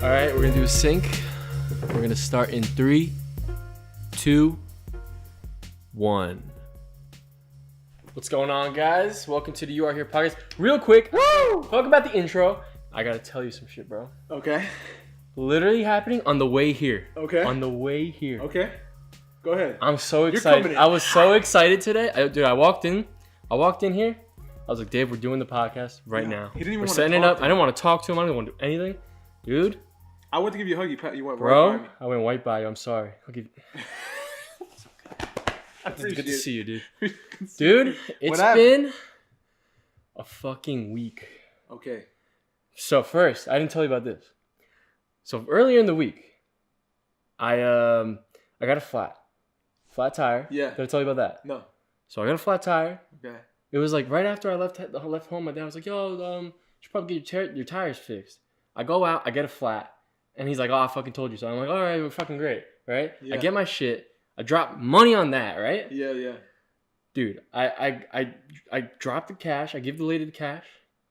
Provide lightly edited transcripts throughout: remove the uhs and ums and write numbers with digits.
All right, we're gonna do a sync. We're gonna start in 3, 2, 1. What's going on, guys? Welcome to the You Are Here podcast. Real quick, talk about the intro. I gotta tell you some shit, bro. Okay. Literally happening on the way here. Okay. On the way here. Okay. Go ahead. I'm so excited. I was so excited today. I walked in here. I was like, Dave, we're doing the podcast right now. He didn't even we're want setting to it talk up. I didn't want to talk to him. I didn't want to do anything. Dude. I went to give you a hug. You went bro, right by me. I went white by you. I'm sorry. I'll give It's good to see you, dude. Dude, it's been a fucking week. Okay. So first, I didn't tell you about this. So earlier in the week, I got a flat tire. Yeah. Did I tell you about that? No. So I got a flat tire. Okay. It was like right after I left home. My dad was like, "Yo, you should probably get your tires fixed." I go out, I get a flat, and he's like, "Oh, I fucking told you so." I'm like, "All right, we're fucking great, right?" Yeah. I get my shit. I drop money on that, right? Yeah. Dude, I dropped the cash. I give the lady the cash.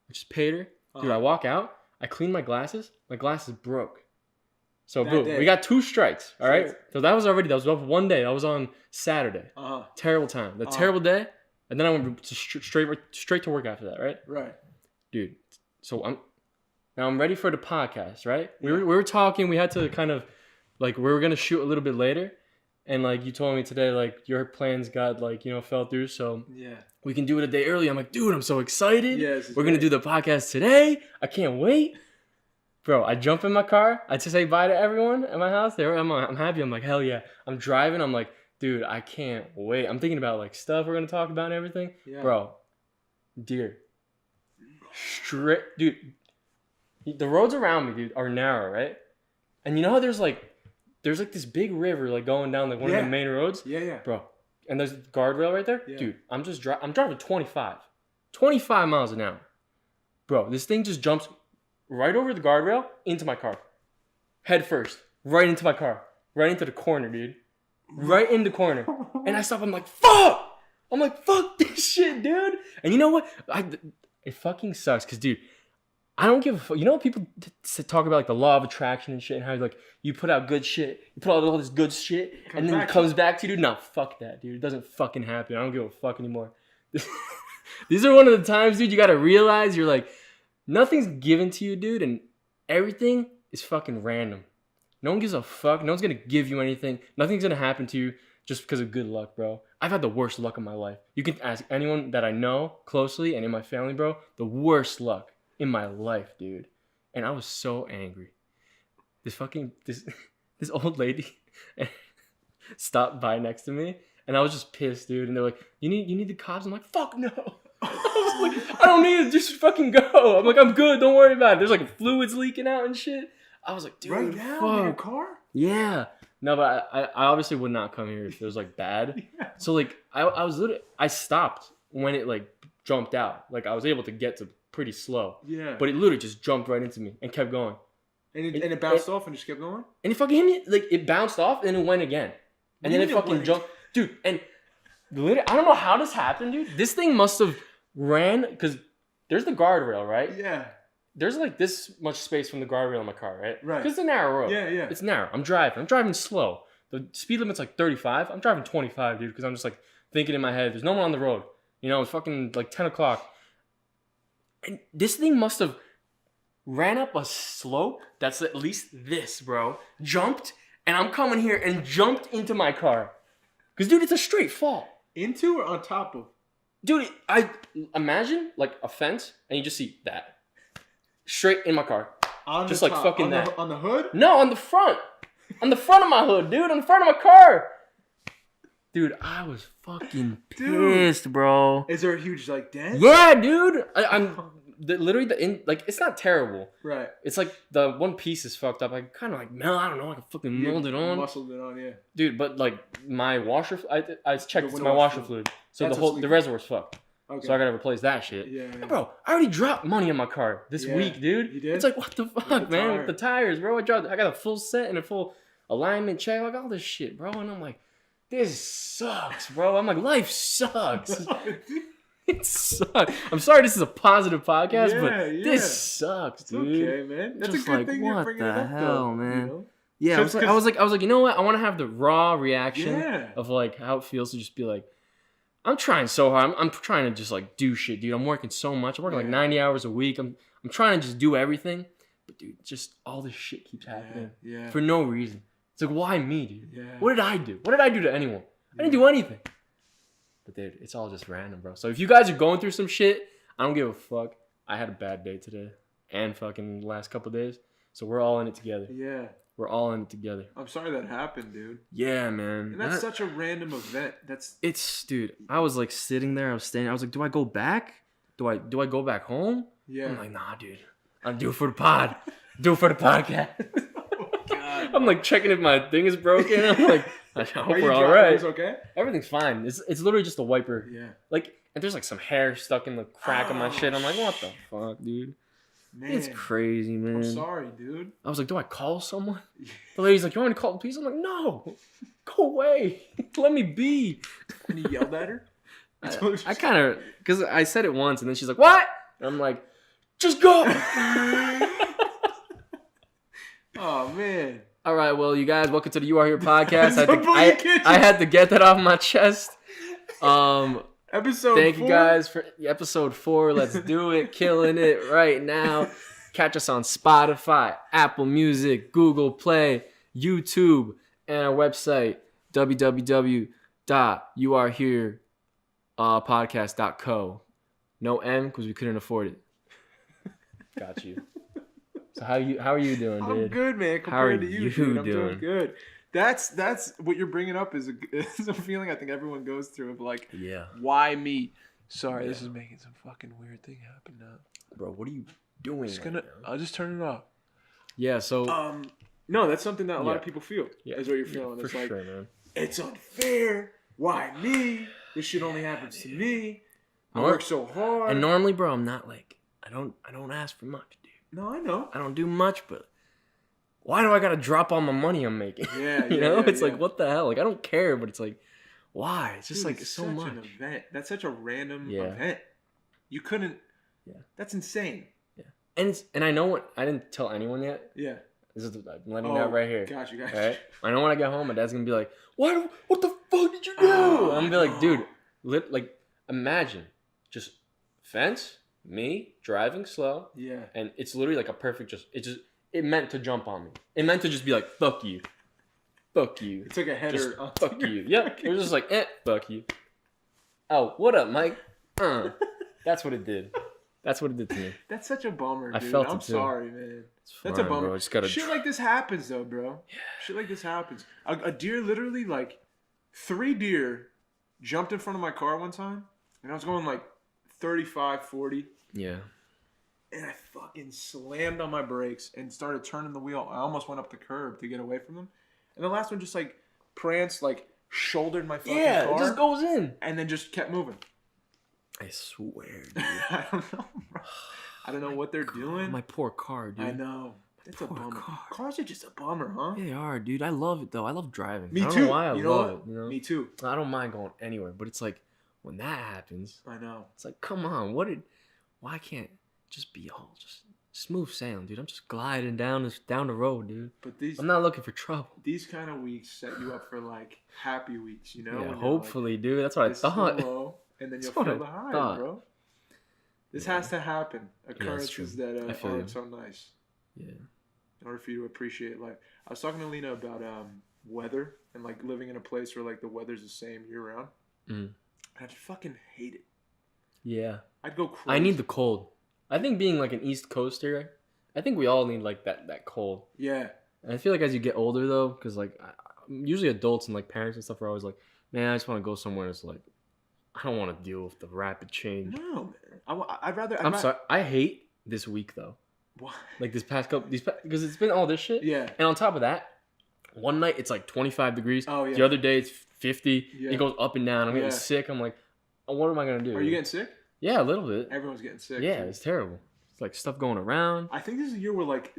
I just paid her. Dude, I walk out. I clean my glasses. My glasses broke. So boom, we got 2 strikes. All right. So that was one day. That was on Saturday. Terrible time. Terrible day. And then I went straight to work after that. Right. Right. Dude. So I'm ready for the podcast. Right. Yeah. We were talking. We had to kind of like we were gonna shoot a little bit later. And like you told me today, like your plans got like, fell through. So yeah, we can do it a day early. I'm like, dude, I'm so excited. Yes, we're going to do the podcast today. I can't wait. Bro, I jump in my car. I just say bye to everyone at my house. I'm happy. I'm like, hell yeah. I'm driving. I'm like, dude, I can't wait. I'm thinking about like stuff we're going to talk about and everything. Yeah. Bro, dude, the roads around me, dude, are narrow, right? And you know how there's like this big river like going down like one of the main roads. Yeah. Bro. And there's a guardrail right there. Yeah. Dude, I'm driving 25 miles an hour. Bro, this thing just jumps right over the guardrail into my car. Head first. Right into my car. Right into the corner, dude. Right in the corner. And I stop. I'm like, fuck! I'm like, fuck this shit, dude. And you know what? It fucking sucks because, dude, I don't give a fuck. You know, people talk about like the law of attraction and shit, and how like you put out good shit, you put out all this good shit, and then it comes back to you, dude. No, fuck that, dude. It doesn't fucking happen. I don't give a fuck anymore. These are one of the times, dude, you gotta realize you're like, nothing's given to you, dude, and everything is fucking random. No one gives a fuck. No one's gonna give you anything. Nothing's gonna happen to you just because of good luck, bro. I've had the worst luck of my life. You can ask anyone that I know closely and in my family, bro. The worst luck in my life, dude. And I was so angry. This old lady stopped by next to me, and I was just pissed, dude. And they're like, you need the cops? I'm like, fuck no. I was like, I don't need it, just fucking go. I'm like, I'm good, don't worry about it. There's like fluids leaking out and shit. I was like, dude, right now in your car? Yeah. No, but I obviously would not come here if it was like bad. Yeah. So like I stopped when it like jumped out. Like I was able to get to pretty slow. Yeah. But it literally just jumped right into me and kept going. And it bounced off and just kept going? And it fucking hit me. Like, it bounced off and it went again. And then it fucking jumped. Dude, and literally, I don't know how this happened, dude. This thing must have ran, because there's the guardrail, right? Yeah. There's like this much space from the guardrail in my car, right? Right. Because it's a narrow road. Yeah. It's narrow. I'm driving slow. The speed limit's like 35. I'm driving 25, dude, because I'm just like thinking in my head, there's no one on the road. It's fucking like 10 o'clock. And this thing must have ran up a slope that's at least this, bro. Jumped, and I'm coming here and jumped into my car. Because, dude, it's a straight fall. Into or on top of? Dude, I imagine like a fence, and you just see that. Straight in my car. Just like fucking that. On the hood? No, on the front. On the front of my hood, dude. On the front of my car. Dude, I was fucking pissed, bro. Is there a huge like dent? Yeah, dude. I'm literally it's not terrible. Right. It's like the one piece is fucked up. I kind of like I don't know. I can fucking mold it on. Muscled it on, yeah. Dude, but like my washer, I checked my washer fluid, so the reservoir's fucked. Okay. So I gotta replace that shit. Yeah. Bro, I already dropped money on my car this week, dude. You did? It's like, what the fuck, man? With the tires, bro. I got a full set and a full alignment check, like all this shit, bro. And I'm like, this sucks, bro. I'm like, life sucks. It sucks. I'm sorry this is a positive podcast, but this sucks, dude. It's okay, man. That's just a good thing you're bringing it up, though. Man? You know? Yeah, I was like, you know what? I want to have the raw reaction of like how it feels to just be like, I'm trying so hard. I'm trying to just like do shit, dude. I'm working so much. I'm working like 90 hours a week. I'm trying to just do everything. But dude, just all this shit keeps happening for no reason. It's like, why me, dude? Yeah. What did I do? What did I do to anyone? I didn't do anything. But dude, it's all just random, bro. So if you guys are going through some shit, I don't give a fuck. I had a bad day today and fucking the last couple of days. So we're all in it together. Yeah. We're all in it together. I'm sorry that happened, dude. Yeah, man. And that's such a random event. Dude, I was like sitting there, I was like, do I go back? Do I go back home? Yeah. I'm like, nah, dude. I'll do it for the pod. Do it for the podcast. Oh, God. I'm like checking if my thing is broken. I'm like, I hope we're all right. It's okay? Everything's fine. It's literally just a wiper. Yeah. Like, and there's like some hair stuck in the crack of my shit. I'm like, what the fuck, dude? Man, it's crazy, man. I'm sorry, dude. I was like, do I call someone? The lady's like, you want me to call the police? I'm like, no. Go away. Let me be. And you yelled at her? I kind of, because I said it once, and then she's like, what? And I'm like, just go. Oh, man. All right, well, you guys, welcome to the You Are Here podcast. I had to get that off my chest. Episode 4. Thank you guys for episode 4. Let's do it. Killing it right now. Catch us on Spotify, Apple Music, Google Play, YouTube, and our website, www.youareherepodcast.co. No M because we couldn't afford it. Got you. So how are you doing, dude? I'm good, man. Compared to you, dude, I'm doing good. That's what you're bringing up is a feeling I think everyone goes through of like, why me? Sorry, this is making some fucking weird thing happen now. Bro, what are you doing? I'll just turn it off. Yeah, so no, that's something that a lot of people feel. Yeah. Is what you're feeling. It's like, man. It's unfair. Why me? This shit only happens to me. I work so hard. And normally, bro, I'm not like I don't ask for much, dude. No, I know. I don't do much, but why do I gotta drop all my money I'm making? Yeah, you know, it's like what the hell? Like I don't care, but it's like, why? It's just like so much. An event. That's such a random event. You couldn't. Yeah. That's insane. Yeah. And I know what I didn't tell anyone yet. Yeah. This is I'm letting you know right here. Got you. Right? I know when I get home, my dad's gonna be like, "What the fuck did you do?" I'm gonna be like, "Dude, like imagine just fence." Me driving slow, and it's literally like a perfect. It meant to jump on me. It meant to just be like, "Fuck you, fuck you." It's like a header. Just, fuck you. Yeah, it was just like, fuck you. Oh, what up, Mike? That's what it did. That's what it did to me. That's such a bummer, dude. I'm sorry, man. That's a bummer. Shit like this happens, though, bro. Yeah. Shit like this happens. A deer literally, like, 3 deer jumped in front of my car one time, and I was going like 35, 40. Yeah. And I fucking slammed on my brakes and started turning the wheel. I almost went up the curb to get away from them. And the last one just like pranced, like shouldered my fucking car. Yeah, it just goes in. And then just kept moving. I swear, dude. I don't know, bro. I don't know what they're doing. My poor car, dude. I know. It's a bummer. Cars are just a bummer, huh? Yeah, they are, dude. I love it, though. I love driving. Me too. I don't know why I love it. You know? Me too. I don't mind going anywhere, but it's like, when that happens, I know. It's like, come on, why can't just be all just smooth sailing, dude? I'm just gliding down the road, dude. But I'm not looking for trouble. These kind of weeks set you up for like happy weeks, you know? Yeah, hopefully, like, dude. That's what I thought. Low, and then you'll feel the high, bro. This has to happen. Occurrences that aren't so nice. Yeah. In order for you to appreciate life. I was talking to Lena about weather and like living in a place where like the weather's the same year round. I'd fucking hate it. Yeah. I'd go crazy. I need the cold. I think being like an East Coaster, I think we all need like that cold. Yeah. And I feel like as you get older though, because like usually adults and like parents and stuff are always like, man, I just want to go somewhere that's like, I don't want to deal with the rapid change. No, man. I'd rather. I'm sorry. I hate this week though. Why? Like this past couple, because it's been all this shit. Yeah. And on top of that, one night it's like 25 degrees. Oh yeah. The other day it's 50. Yeah. It goes up and down. I'm getting sick. I'm like, oh, what am I gonna do? Are you getting sick? Yeah, a little bit. Everyone's getting sick. Yeah, it's terrible. It's like stuff going around. I think this is a year where like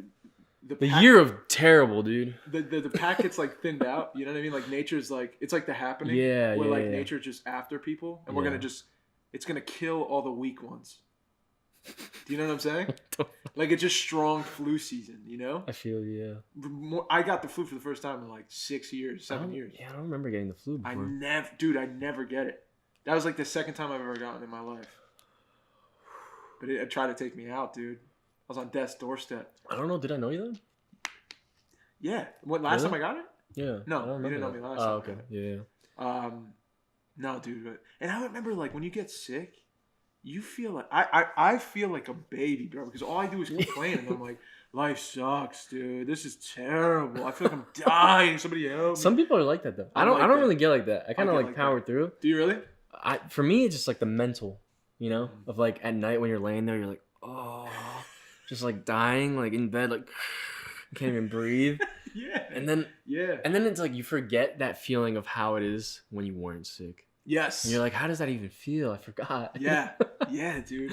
the year of terrible, dude. The packet's like thinned out. You know what I mean? Like nature's like it's like the happening. Yeah, where like nature's just after people, and we're gonna just it's gonna kill all the weak ones. Do you know what I'm saying? Like it's just strong flu season, you know? I feel yeah. I got the flu for the first time in like 6 years, 7 years. Yeah, I don't remember getting the flu before. I never get it. That was like the second time I've ever gotten it in my life. But it tried to take me out, dude. I was on death's doorstep. I don't know. Did I know you then? Yeah. What, last time I got it? Yeah. No, you didn't know me last time. Oh, okay. Yeah. No, dude. And I remember, like, when you get sick, you feel like... I feel like a baby, bro, because all I do is complain. And I'm like, life sucks, dude. This is terrible. I feel like I'm dying. Somebody help me. Some people are like that, though. I don't really get like that. I kind of like power through. Do you really? For me, it's just like the mental, you know? Of like at night when you're laying there, you're like, oh... Just like dying, like in bed, like can't even breathe. Yeah. And then it's like you forget that feeling of how it is when you weren't sick. Yes. And you're like, how does that even feel? I forgot. Yeah. Yeah, dude.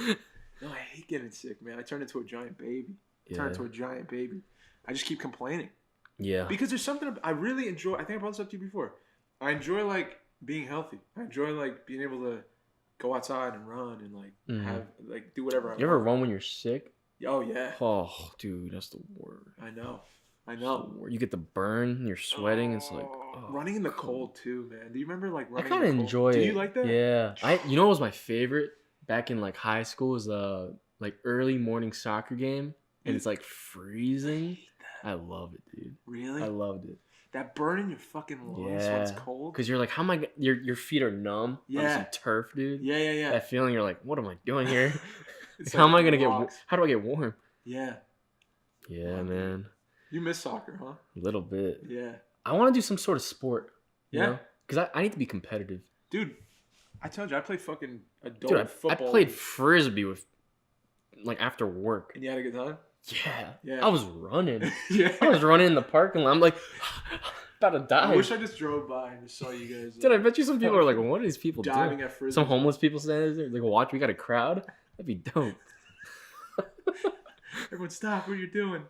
No, I hate getting sick, man. I turn into a giant baby. I just keep complaining. Yeah. Because there's something I really enjoy. I think I brought this up to you before. I enjoy like being healthy. I enjoy like being able to go outside and run and like have like do whatever I want. You ever run when you're sick? Oh, yeah. Oh, dude, that's the worst. I know. You get the burn, you're sweating. It's like... running in the cold, too, man. Do you remember, like, running I kind of enjoy it. Do you like that? Yeah. You know what was my favorite back in, like, high school is like, early morning soccer game. And it's, like, freezing. I love it, dude. Really? I loved it. That burn in your fucking lungs when it's cold? Because you're like, how am I... Your feet are numb on some turf, dude. Yeah. That feeling, you're like, what am I doing here? How am I gonna get? How do I get warm? Yeah. Yeah, man. You miss soccer, huh? A little bit. Yeah. I want to do some sort of sport. Yeah. Because I need to be competitive. Dude, I told you I played fucking adult football. I played frisbee with, like, after work. And you had a good time? Yeah. I was running. I was running in the parking lot. I'm like, about to die. I wish I just drove by and just saw you guys. Dude, I bet you some people are like, what are these people diving doing? At frisbee. Some homeless people standing there. Like, watch, we got a crowd. That'd be dope. Everyone stop. What are you doing?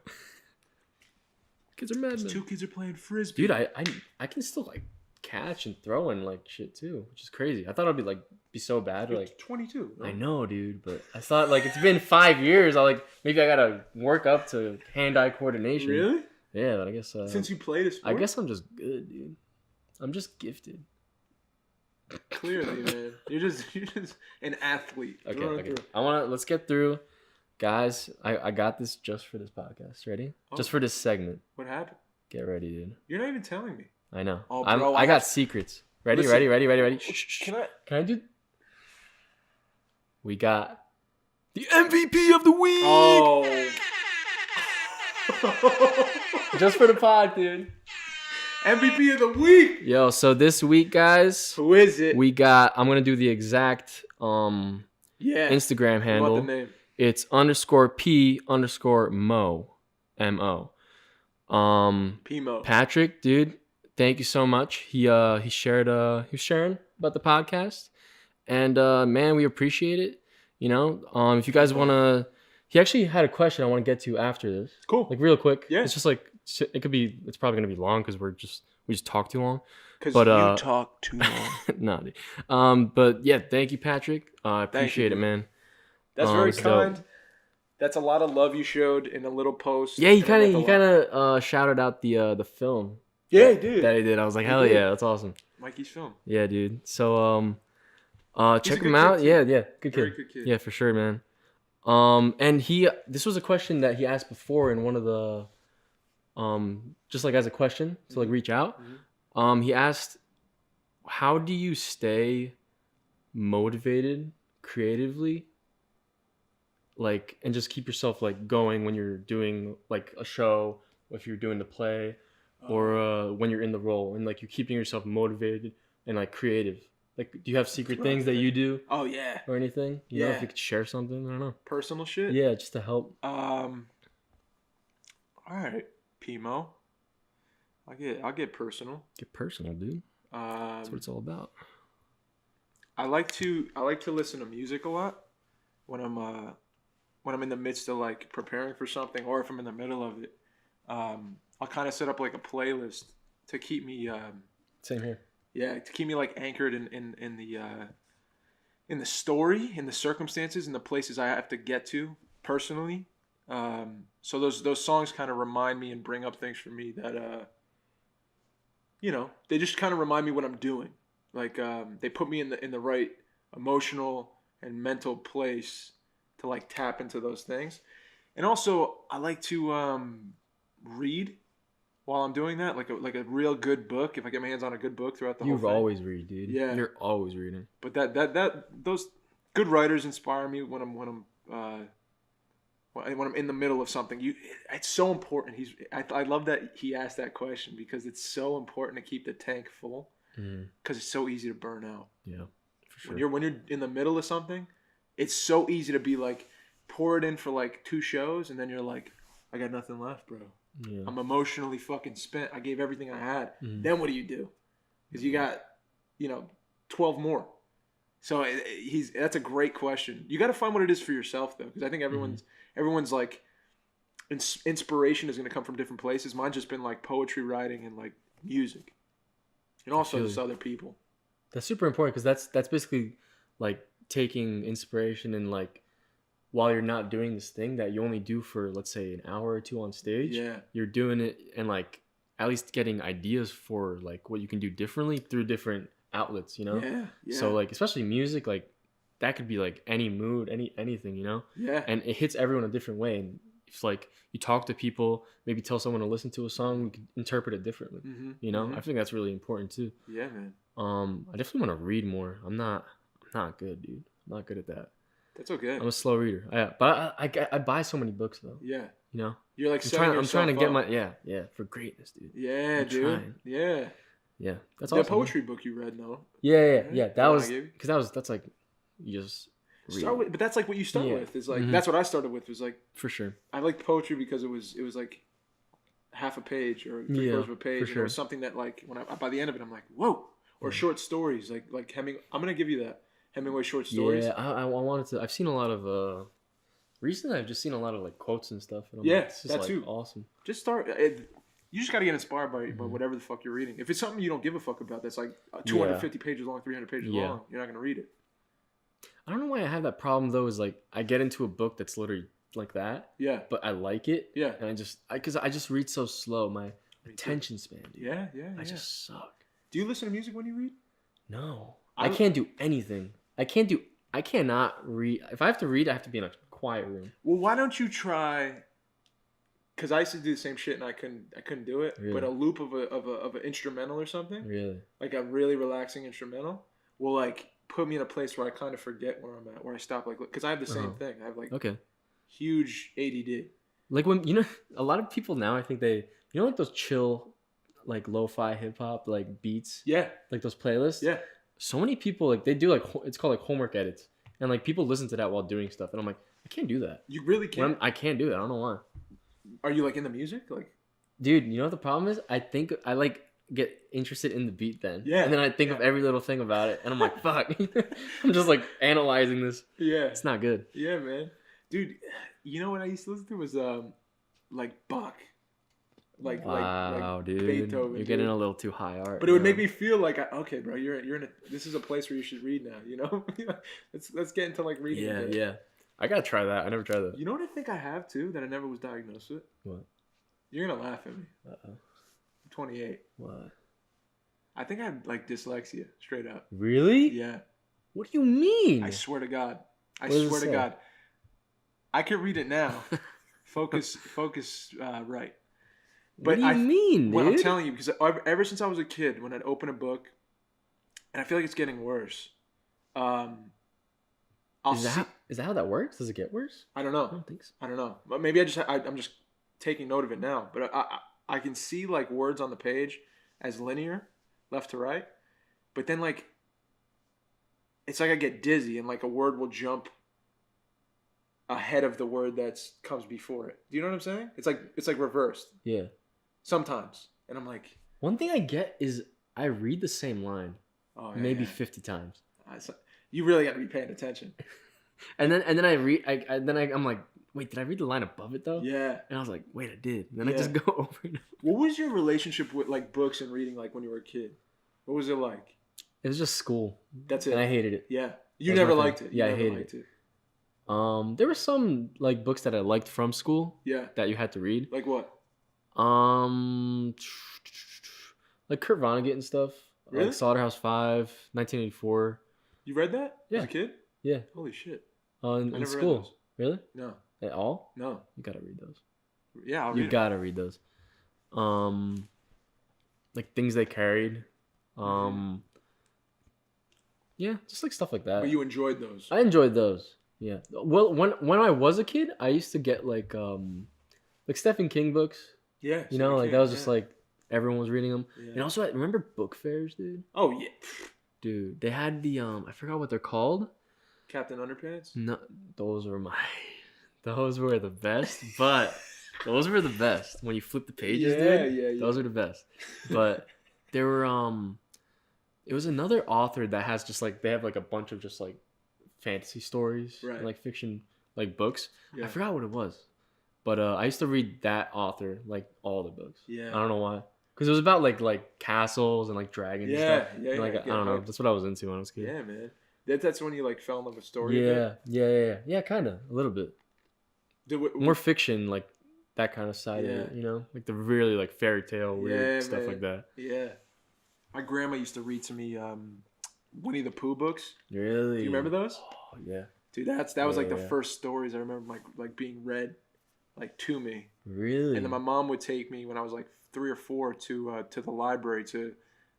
Kids are mad. Two kids are playing frisbee. Dude, I can still like catch and throw and like shit too, which is crazy. I thought it'd be so bad. You're like 22. Right? I know, dude, but I thought like it's been 5 years. Maybe I gotta work up to hand-eye coordination. Really? Yeah, but I guess since you played a sport, I guess I'm just good, dude. I'm just gifted. Clearly, man. You're just an athlete. Okay. Let's get through. Guys, I got this just for this podcast. Ready? Oh. Just for this segment. What happened? Get ready, dude. You're not even telling me. I know. Oh, bro, I got secrets. Ready? Shh. Can I do? We got the MVP of the week. Oh. Just for the pod, dude. MVP of the week. Yo, so this week, guys. Who is it? I'm gonna do the exact Instagram handle. What the name? It's _P_Mo. M-O. P-Mo. Patrick, dude, thank you so much. He was sharing about the podcast. And man, we appreciate it. You know, if you guys wanna, he actually had a question I want to get to after this. Cool. Like real quick. Yeah. It's just like it's probably gonna be long because we just talk too long. Because you talk too long. No, dude. But yeah, thank you, Patrick. I appreciate it, man. That's very kind. Dope. That's a lot of love you showed in a little post. Yeah, he kind of shouted out the film. Yeah, he did. That he did. I was like, hell yeah, that's awesome. Mikey's film. Yeah, dude. So check him out. Yeah, good kid. Very good kid. Yeah, for sure, man. And this was a question that he asked before in one of the just like as a question to like reach out. Mm-hmm. He asked, how do you stay motivated creatively? Like, and just keep yourself like going when you're doing like a show, if you're doing the play, or when you're in the role, and like you're keeping yourself motivated and like creative. Like, do you have secret things that you do? Oh yeah. Or anything? You know, if you could share something, I don't know. Personal shit. Yeah, just to help. All right, Pimo. I'll get personal. Get personal, dude. That's what it's all about. I like to listen to music a lot when I'm in the midst of like preparing for something, or if I'm in the middle of it. I'll kind of set up like a playlist to keep me same here. Yeah, to keep me like anchored in in the story, in the circumstances, in the places I have to get to personally. So those songs kind of remind me and bring up things for me that they just kind of remind me what I'm doing. Like they put me in the right emotional and mental place to like tap into those things. And also I like to read while I'm doing that, like a real good book. If I get my hands on a good book throughout the whole thing. You always read, dude. Yeah. You're always reading. But those good writers inspire me when I'm in the middle of something. It's so important. I love that he asked that question because it's so important to keep the tank full because it's so easy to burn out. Yeah, for sure. When you're in the middle of something, it's so easy to be like pour it in for like 2 shows and then you're like, I got nothing left, bro. Yeah. I'm emotionally fucking spent. I gave everything I had. Then what do you do? Because you got 12 more. So that's a great question. You got to find what it is for yourself though, because I think everyone's like inspiration is going to come from different places. Mine's just been like poetry writing and like music, and also just other people. That's super important because that's basically like taking inspiration and like while you're not doing this thing that you only do for let's say an hour or 2 on stage. Yeah, you're doing it and like at least getting ideas for like what you can do differently through different outlets, Yeah. So like especially music, like that could be like any mood, anything, Yeah. And it hits everyone a different way. And it's like you talk to people, maybe tell someone to listen to a song, we could interpret it differently. I think that's really important too. Yeah, man. I definitely want to read more. I'm not good, dude. I'm not good at that. That's okay. I'm a slow reader. Yeah, but I buy so many books though. Yeah. You're like I'm trying to get my for greatness, dude. Yeah, dude. Trying. Yeah. Yeah, that's awesome. The poetry book you read, though. Yeah. That was because that's like you just start with, but that's like what you start with. Is like that's what I started with. Was like for sure. I liked poetry because it was like half a page or 3/4 of a page. And it was something that like when by the end of it, I'm like, whoa. Or short stories like Hemingway. I'm gonna give you that Hemingway short stories. Yeah, I wanted to. I've seen a lot of. Recently, I've just seen a lot of like quotes and stuff. And that's like, too awesome. Just start. You just got to get inspired by whatever the fuck you're reading. If it's something you don't give a fuck about, that's like 250 pages long, 300 pages long, you're not going to read it. I don't know why I have that problem, though, is like I get into a book that's literally like that. Yeah. But I like it. Yeah. And because I just read so slow. My attention span, dude. Yeah. I just suck. Do you listen to music when you read? No. I can't do anything. I cannot read. If I have to read, I have to be in a quiet room. Well, why don't you try... Because I used to do the same shit and I couldn't do it. Really? But a loop of an instrumental or something, really, like a really relaxing instrumental, will like put me in a place where I kind of forget where I'm at, where I stop. Like, because I have the same thing. I have like huge ADD. Like when a lot of people now, I think they like those chill, like lo-fi hip hop like beats. Yeah. Like those playlists. Yeah. So many people like they do like it's called like homework edits, and like people listen to that while doing stuff, and I'm like, I can't do that. You really can't. I can't do it. I don't know why. Are you like in the music? Like, dude, you know what the problem is? I think I like get interested in the beat then. Yeah. And then I think of every little thing about it, and I'm like, fuck. I'm just like analyzing this. Yeah. It's not good. Yeah, man. Dude, you know what I used to listen to was like Bach. Wow, dude. Beethoven. You're getting a little too high art. But it would make me feel like, okay, bro, you're in this is a place where you should read now. Let's get into like reading. Yeah. I gotta try that. I never tried that. You know what I think I have too that I never was diagnosed with? What? You're gonna laugh at me. Uh-oh. I'm 28. What? I think I have like dyslexia, straight up. Really? Yeah. What do you mean? I swear to God. I swear to God. I could read it now. Focus, right. But what do you mean, dude? What I'm telling you, because ever since I was a kid, when I'd open a book, and I feel like it's getting worse. Is that how that works? Does it get worse? I don't know. I don't think so. I don't know. But maybe I'm just taking note of it now. But I can see like words on the page as linear, left to right. But then like, it's like I get dizzy and like a word will jump ahead of the word that comes before it. Do you know what I'm saying? It's like reversed. Yeah. Sometimes. And I'm like. One thing I get is I read the same line maybe 50 times. You really got to be paying attention. And then I read. I'm like, wait, did I read the line above it though? Yeah. And I was like, wait, I did. And then I just go over and over. What was your relationship with like books and reading like when you were a kid? What was it like? It was just school. That's it. And I hated it. Yeah. You never liked it. Yeah, I hated it. There were some like books that I liked from school. Yeah. That you had to read. Like what? Like Kurt Vonnegut and stuff. Really? Like Slaughterhouse-Five, 1984. You read that? Yeah. As a kid? Yeah. Holy shit. In school. Really? No. At all? No. You gotta read those. Yeah, I'll read You gotta read those. Like Things They Carried. Yeah, just like stuff like that. But you enjoyed those. I enjoyed those. Yeah. Well, when I was a kid, I used to get like Stephen King books. Yeah. You know, like that was just like everyone was reading them. Yeah. And also, remember book fairs, dude? Oh yeah. Dude, they had the I forgot what they're called. Captain Underpants? No, those were the best, but those were the best. When you flip the pages, dude. Yeah. Those were the best. But there were it was another author that has just like they have like a bunch of just like fantasy stories and like fiction like books. Yeah. I forgot what it was. But I used to read that author like all the books. Yeah. I don't know why. Because it was about like castles and like dragons and stuff. Yeah, and, like I don't know. That's what I was into when I was a kid. Yeah, man. That's when you like fell in love with story. Yeah, kind of a little bit. More fiction, like that kind of side of it, you know, like the really like fairy tale weird stuff like that. Yeah, my grandma used to read to me Winnie the Pooh books. Really? Do you remember those? Oh yeah, dude. That was like the first stories I remember like being read like to me. Really? And then my mom would take me when I was like 3 or 4 to the library to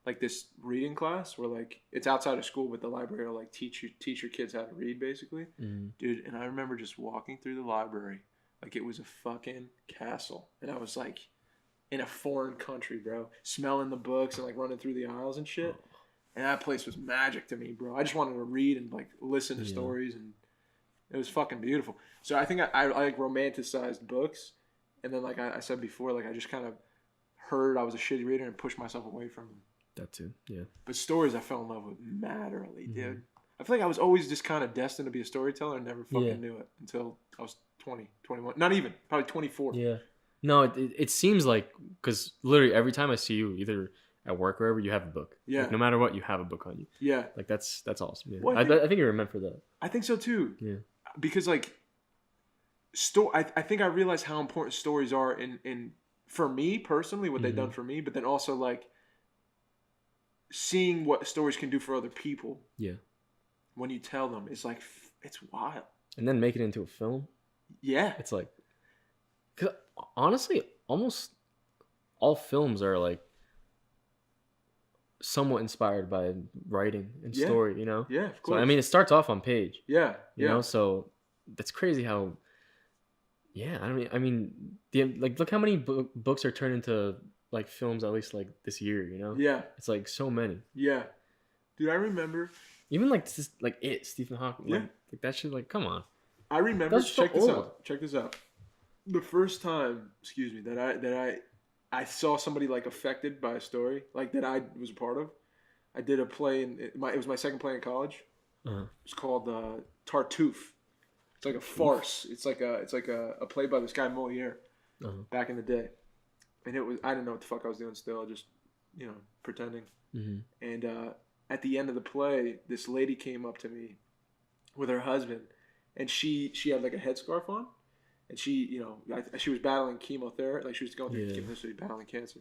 like this reading class where like it's outside of school, but the library will like teach your kids how to read basically. Dude, and I remember just walking through the library like it was a fucking castle, and I was like in a foreign country, bro, smelling the books and like running through the aisles and shit. And that place was magic to me, bro. I just wanted to read and like listen to stories, and it was fucking beautiful. So I think I like romanticized books, and then like I said before, like I just kind of heard I was a shitty reader and pushed myself away from them. That too, yeah. But stories I fell in love with mad early, dude. I feel like I was always just kind of destined to be a storyteller and never fucking knew it until I was 20, 21. Not even, probably 24. Yeah. No, it seems like, because literally every time I see you, either at work or wherever, you have a book. Yeah. Like, no matter what, you have a book on you. Yeah. Like that's awesome. Yeah. Well, I think you're meant for that. I think so too. Yeah. Because like, I think I realized how important stories are in for me personally, what they've done for me, but then also like seeing what stories can do for other people. Yeah. When you tell them, it's like, it's wild. And then make it into a film. Yeah. It's like, 'cause honestly, almost all films are like somewhat inspired by writing and story, you know? Yeah, of course. So, I mean, it starts off on page. Yeah. You know, so that's crazy how, I mean, like, look how many books are turned into like films, at least like this year, you know? Yeah. It's like so many. Yeah. Dude, I remember. Even like this, like Stephen Hawking. Yeah. Like that shit, like, come on. I remember, check this out. The first time, that I saw somebody like affected by a story, like that I was a part of. I did a play it was my second play in college. Uh-huh. It's called Tartuffe. It's like a farce. It's like a play by this guy Moliere back in the day. And I didn't know what the fuck I was doing still, just, pretending. Mm-hmm. And at the end of the play, this lady came up to me with her husband, and she had like a headscarf on, and she was battling chemotherapy, like she was going through chemotherapy, battling cancer.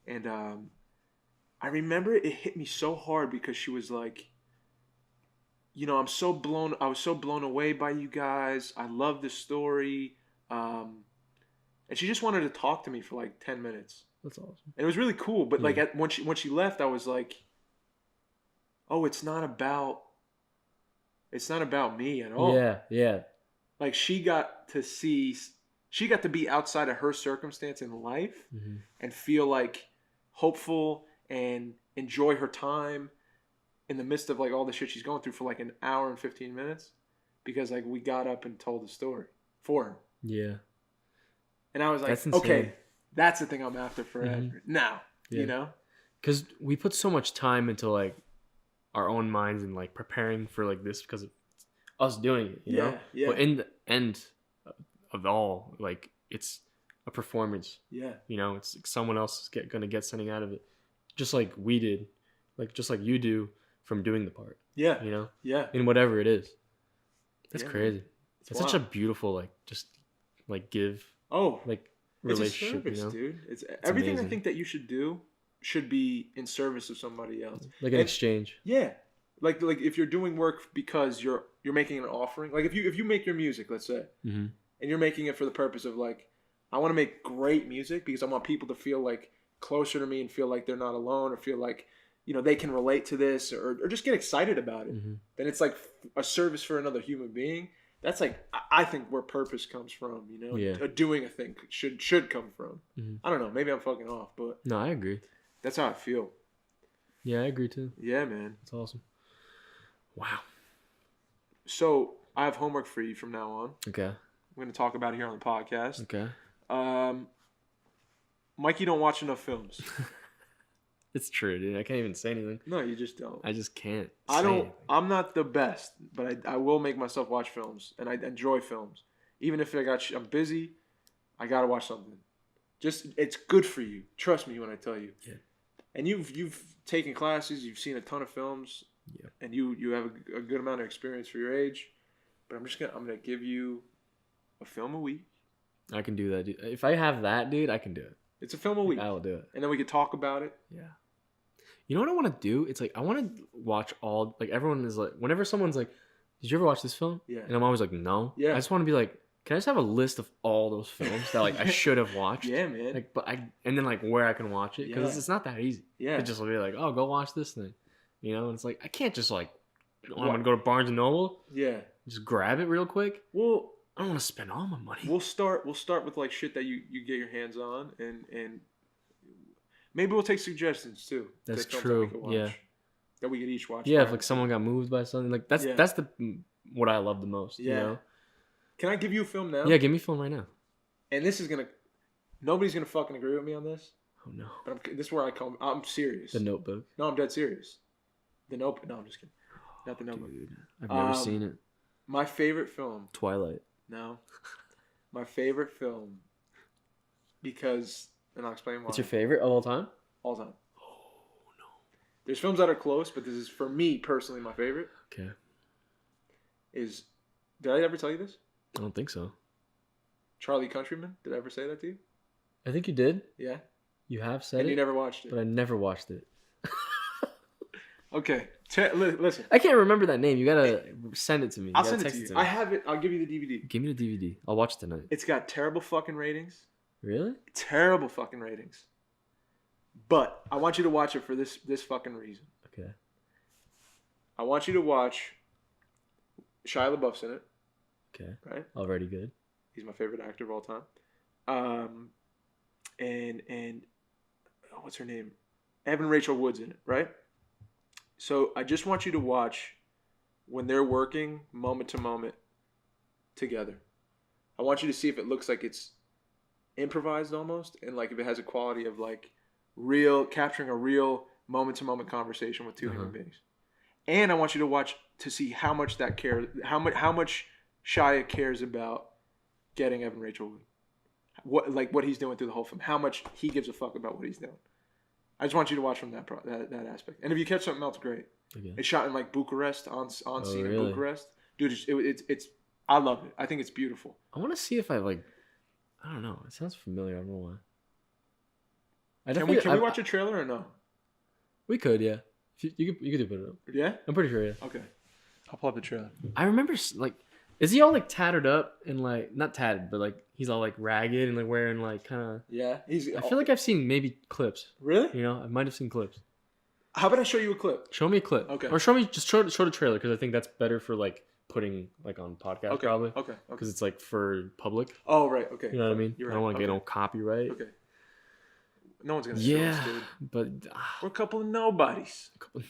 And I remember it hit me so hard because she was like, I was so blown away by you guys. I love this story. And she just wanted to talk to me for like 10 minutes. That's awesome. And it was really cool. But like when she left, I was like, oh, it's not about me at all. Yeah, yeah. Like she got to be outside of her circumstance in life and feel like hopeful and enjoy her time in the midst of like all the shit she's going through for like an hour and 15 minutes because like we got up and told the story for her. Yeah. And I was like, okay, that's the thing I'm after forever. Now, because we put so much time into like our own minds and like preparing for like this because of us doing it, you know? Yeah. But in the end of all, like it's a performance. Yeah. It's like someone else is gonna get something out of it, just like we did, like just like you do from doing the part. Yeah. You know? Yeah. In whatever it is. That's crazy. Man. It's such a beautiful, like, just, like, give. Oh. Like, relationship, it's a service, dude. It's everything amazing. I think that you should do should be in service of somebody else. Like an exchange. Yeah. Like if you're doing work because you're making an offering. Like if you make your music, let's say, and you're making it for the purpose of like, I want to make great music because I want people to feel like closer to me and feel like they're not alone or feel like, you know, they can relate to this or just get excited about it. Then it's like a service for another human being. That's like, I think where purpose comes from, you know, doing a thing should come from. I don't know. Maybe I'm fucking off, but no, I agree. That's how I feel. Yeah, I agree too. Yeah, man. That's awesome. Wow. So I have homework for you from now on. Okay. I'm going to talk about it here on the podcast. Okay. Mikey don't watch enough films. It's true, dude. I can't even say anything. No, you just don't. I just can't. I'm not the best, but I will make myself watch films, and I enjoy films. Even if I'm busy, I gotta watch something. Just it's good for you. Trust me when I tell you. Yeah. And you've taken classes, you've seen a ton of films, and you have a good amount of experience for your age. But I'm gonna give you a film a week. I can do that, dude. If I have that, dude, I can do it. It's a film a week. I will do it. And then we can talk about it. Yeah. You know what I want to do? It's like I want to watch all, like everyone is like, whenever someone's like, did you ever watch this film? Yeah. And I'm always like, no. Yeah. I just want to be like, can I just have a list of all those films that like I should have watched? Yeah, man. Like, and then like where I can watch it because it's not that easy. Yeah. It just will be like, oh, go watch this thing, you know. And it's like I can't just like, I'm gonna go to Barnes and Noble. Yeah. Just grab it real quick. Well, I don't want to spend all my money. We'll start with like shit that you get your hands on and maybe we'll take suggestions too. That's true. Yeah. That we could each watch. Yeah, if like someone got moved by something, like that's the what I love the most. Yeah. You know? Can I give you a film now? Yeah, give me a film right now. And nobody's gonna fucking agree with me on this. Oh no. But this is where I'm serious. The Notebook. No, I'm dead serious. The Notebook. No, I'm just kidding. Not The Notebook. Dude, I've never seen it. My favorite film. Twilight. No. My favorite film. Because, and I'll explain why. It's your favorite of all time? All time. Oh, no. There's films that are close, but this is, for me, personally, my favorite. Okay. Did I ever tell you this? I don't think so. Charlie Countryman? Did I ever say that to you? I think you did. Yeah? You have said it. And you never watched it. But I never watched it. Okay. Listen. I can't remember that name. You gotta send it to me. I'll send it to you. I have it. I'll give you the DVD. Give me the DVD. I'll watch it tonight. It's got terrible fucking ratings. Really? Terrible fucking ratings. But I want you to watch it for this fucking reason. Okay. I want you to watch Shia LaBeouf's in it. Okay. Right? Already good. He's my favorite actor of all time. And what's her name? Evan Rachel Wood's in it, right? So I just want you to watch when they're working moment to moment together. I want you to see if it looks like it's improvised almost, and like if it has a quality of like capturing a real moment to moment conversation with two human beings. And I want you to watch to see how much how much Shia cares about getting Evan Rachel Wood. What he's doing through the whole film. How much he gives a fuck about what he's doing. I just want you to watch from that aspect. And if you catch something else, great. Okay. It's shot in like Bucharest, on scene in Bucharest. Dude, it's I love it. I think it's beautiful. I want to see if I don't know. It sounds familiar. I don't know why. Can we watch a trailer or no? We could, yeah. You could put it up. Yeah? I'm pretty sure, yeah. Okay. I'll pull up the trailer. I remember, like, is he all, like, tattered up and, like, not tatted, but, like, he's all, like, ragged and, like, wearing, like, kind of... Yeah. I feel like I've seen maybe clips. Really? You know, I might have seen clips. How about I show you a clip? Show me a clip. Okay. Or show the trailer, because I think that's better for, like, putting, like, on podcast, probably. Okay. Because it's, like, for public. Oh, right. Okay. You know what I mean? I don't want to get no copyright. Okay. No one's going to sue us, dude. But... we're a couple of nobodies. A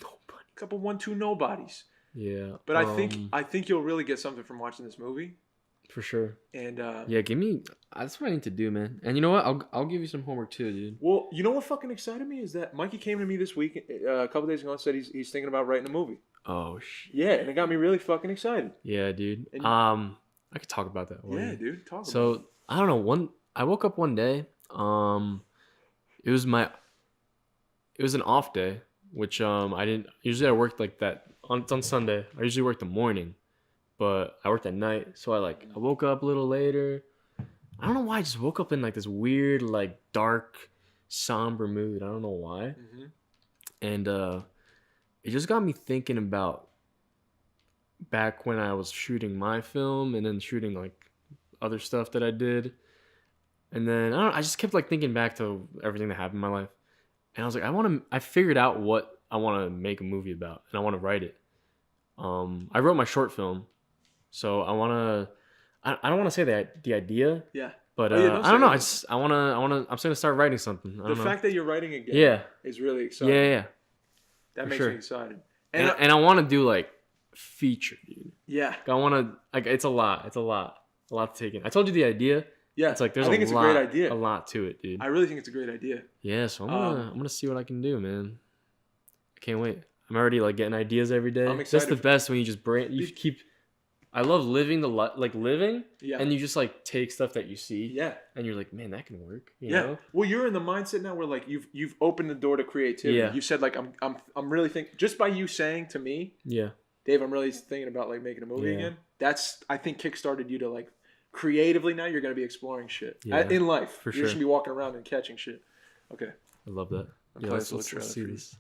couple 1-2 nobodies. Yeah. But I think you'll really get something from watching this movie. For sure. And give me... That's what I need to do, man. And you know what? I'll give you some homework too, dude. Well, you know what fucking excited me is that Mikey came to me this week, a couple days ago, and said he's thinking about writing a movie. Oh, shit. Yeah, and it got me really fucking excited. Yeah, dude. And, I could talk about that. Yeah, dude. Talk about it. So, I don't know. I woke up one day. It was an off day, which I didn't... Usually I worked like that on Sunday. I usually work the morning, but I worked at night, so I woke up a little later. I don't know why. I just woke up in like this weird, like dark, somber mood. I don't know why. Mm-hmm. And it just got me thinking about back when I was shooting my film and then shooting like other stuff that I did. And then I just kept like thinking back to everything that happened in my life. And I was like, I figured out what I want to make a movie about, and I want to write it. I wrote my short film, so I don't want to say the idea. Yeah. But I don't know. I'm just gonna start writing something. The fact that you're writing again is really exciting. Yeah. That makes me excited. And I want to do like feature, dude. Yeah. I want to like it's a lot to take in. I told you the idea. Yeah. It's like I think it's a great idea. A lot to it, dude. I really think it's a great idea. Yeah, so I'm gonna see what I can do, man. I can't wait. I'm already like getting ideas every day. I'm excited. That's the best when you just keep. I love living living, and you just like take stuff that you see, and you're like, man, that can work. You know? Well, you're in the mindset now where like you've opened the door to creativity. Yeah. You said like I'm really thinking just by you saying to me, Dave, I'm really thinking about like making a movie again. That's I think kickstarted you to like creatively now you're gonna be exploring shit in life. For sure. You're just gonna be walking around and catching shit. Okay. I love that. Let's see this.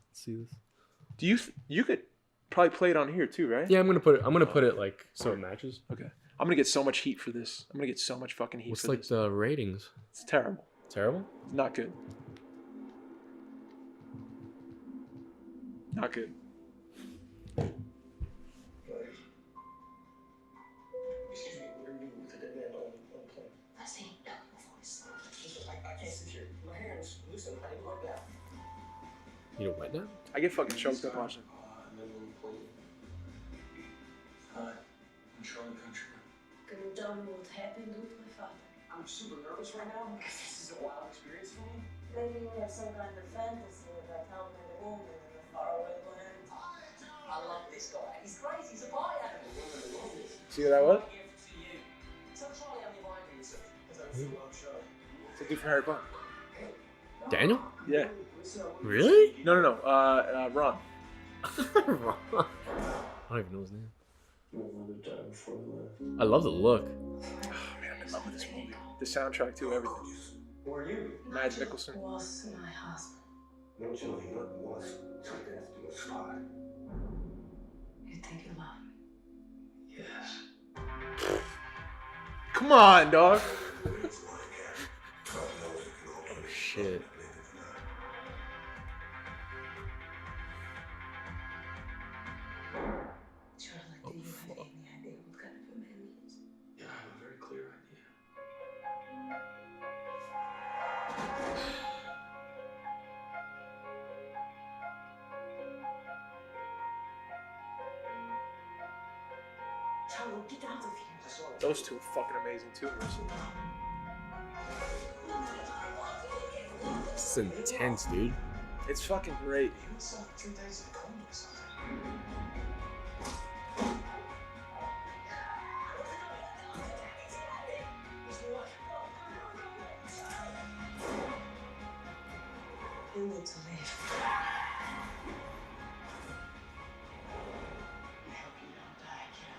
Do you could probably play it on here too, right? Yeah, I'm gonna put it like so it matches. Okay. I'm gonna get so much heat for this. I'm gonna get so much fucking heat. What's like the ratings? It's terrible. Terrible? It's not good. Not good. Excuse me, where are you with the dead man on the plane? That's the voice. I can't sit here. My hands loosen. I need to work out. You know what now? I get fucking choked up watching. Controlling country. Can you tell me what happened with my father? I'm super nervous right now because this is a wild experience for me. Maybe you have some kind of fantasy about how I'm in the womb and in a faraway land. I love this guy. He's crazy. He's a party animal. See what that was? Tell Charlie I'm reminding you because I was on show. It's a dude from Harry Potter. Daniel? Yeah. Really? No. Ron. Ron. I don't even know his name. I love the look. Oh man, I'm in love with this movie. The soundtrack too, everything. Who are you? Mads Mikkelsen. Was my husband. Don't you know he was something has to do with spy? You think you love me? Yes. Come on, dog. Oh shit. Do you have any idea what kind of a man he is? Yeah, I have a very clear idea. Charlie, get out of here. Those two are fucking amazing too. This is intense, dude. It's fucking great. He was like 3 days in a coma or something. You need to leave. I hope you don't die, kiddo.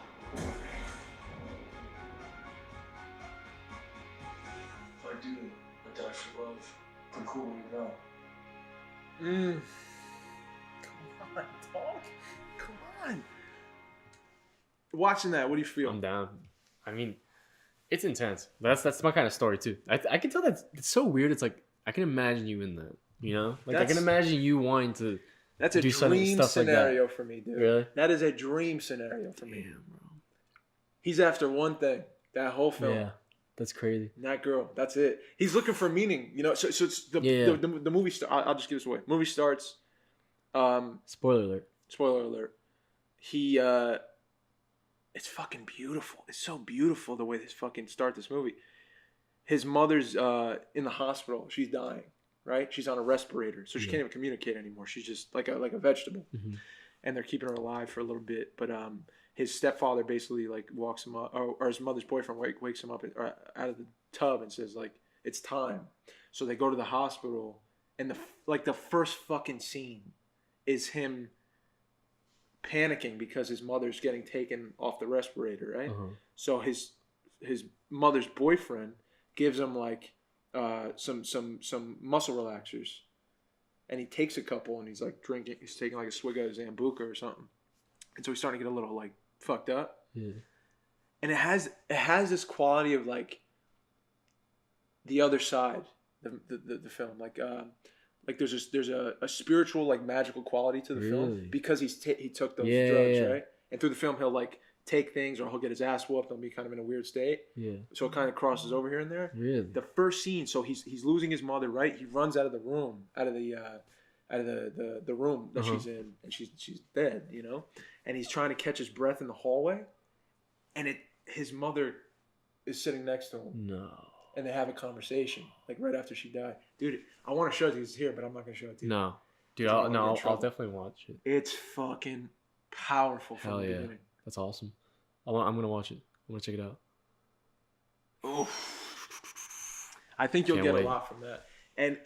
If I do, I die for love. I'm cool, you know. Come on, dog. Come on. Watching that, what do you feel? I'm down. I mean, it's intense. That's my kind of story too. I can tell that it's so weird. It's like I can imagine you in that. You know, like I can imagine you wanting to. That's a do dream stuff scenario like that. For me, dude. Really? That is a dream scenario for me. Damn, bro. He's after one thing. That whole film. Yeah, that's crazy. And that girl. That's it. He's looking for meaning. You know. So it's the movie. I'll just give this away. Movie starts. Spoiler alert. Spoiler alert. He. It's fucking beautiful. It's so beautiful the way they fucking start this movie. His mother's in the hospital. She's dying. Right? She's on a respirator, so she can't even communicate anymore. She's just like a vegetable, and they're keeping her alive for a little bit. But his stepfather basically like walks him up, or his mother's boyfriend wakes him up out of the tub and says like it's time. So they go to the hospital, and the first fucking scene is him panicking because his mother's getting taken off the respirator, right? So his mother's boyfriend gives him like some muscle relaxers, and he takes a couple and he's like drinking. He's taking like a swig of Zambuca or something, and so he's starting to get a little like fucked up. Yeah. And it has this quality of like the other side, the film, like there's a spiritual like magical quality to the film because he took those drugs, right? And through the film he'll like take things or he'll get his ass whooped. He'll be kind of in a weird state. Yeah. So it kind of crosses over here and there. Really. The first scene, so he's losing his mother, right? He runs out of the room, out of the room that she's in, and she's dead, you know. And he's trying to catch his breath in the hallway, and his mother is sitting next to him. No. And they have a conversation like right after she died. Dude, I want to show it to you. It's here, but I'm not gonna show it to you. No, dude, I'll definitely watch it. It's fucking powerful from the beginning. That's awesome. I'm gonna watch it. I'm gonna check it out. Oh, I think you'll get a lot from that. And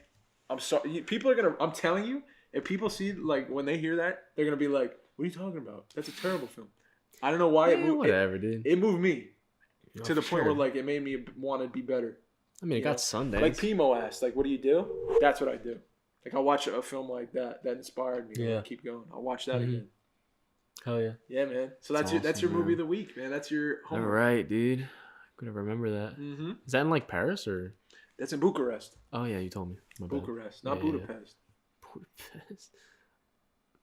I'm sorry, people are gonna. I'm telling you, if people see like when they hear that, they're gonna be like, "What are you talking about? That's a terrible film." I don't know why it moved. Whatever, dude. It moved me to the point where like it made me want to be better. I mean, it got Sundays. Like Pimo asked, like, "What do you do?" That's what I do. Like I'll watch a film like that inspired me. Yeah. I'll keep going. I'll watch that again. Hell yeah. Yeah, man. So that's your movie of the week, man. That's your homework. All right, dude. I'm gonna remember that. Mm-hmm. Is that in like Paris or? That's in Bucharest. Oh yeah, you told me. Bucharest, not Budapest. Yeah. Budapest.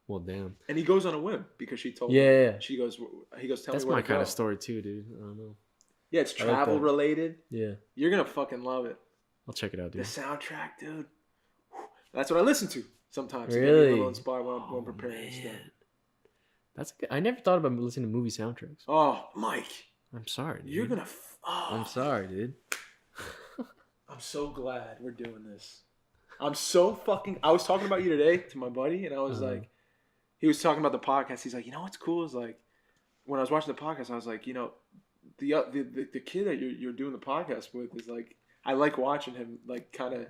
Well, damn. And he goes on a whim because she told him. Yeah. He goes, tell me where to go. That's my kind of story too, dude. I don't know. Yeah, it's travel related. Yeah. You're gonna fucking love it. I'll check it out, dude. The soundtrack, dude. That's what I listen to sometimes. Really? To get me a little inspired when I'm preparing stuff. That's good. I never thought about listening to movie soundtracks. Oh, Mike. I'm sorry, dude. You're gonna. I'm sorry, dude. I'm so glad we're doing this. I'm so fucking. I was talking about you today to my buddy, and I was like, he was talking about the podcast. He's like, you know what's cool is like, when I was watching the podcast, I was like, you know, the kid that you're doing the podcast with is like, I like watching him, like kind of.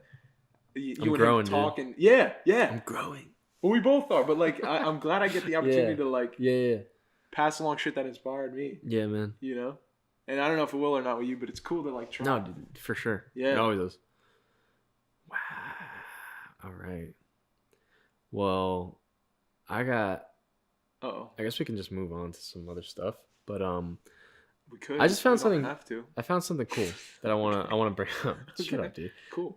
You and him talking. Dude. Yeah. I'm growing. Well, we both are, but like, I'm glad I get the opportunity to like, pass along shit that inspired me. Yeah, man. You know, and I don't know if it will or not with you, but it's cool to like try. No, dude, for sure. Yeah, it always is. Wow. All right. Well, I guess we can just move on to some other stuff, but we could. I just found something. Have to. I found something cool that I wanna bring up. Okay. Shut up, dude. Cool.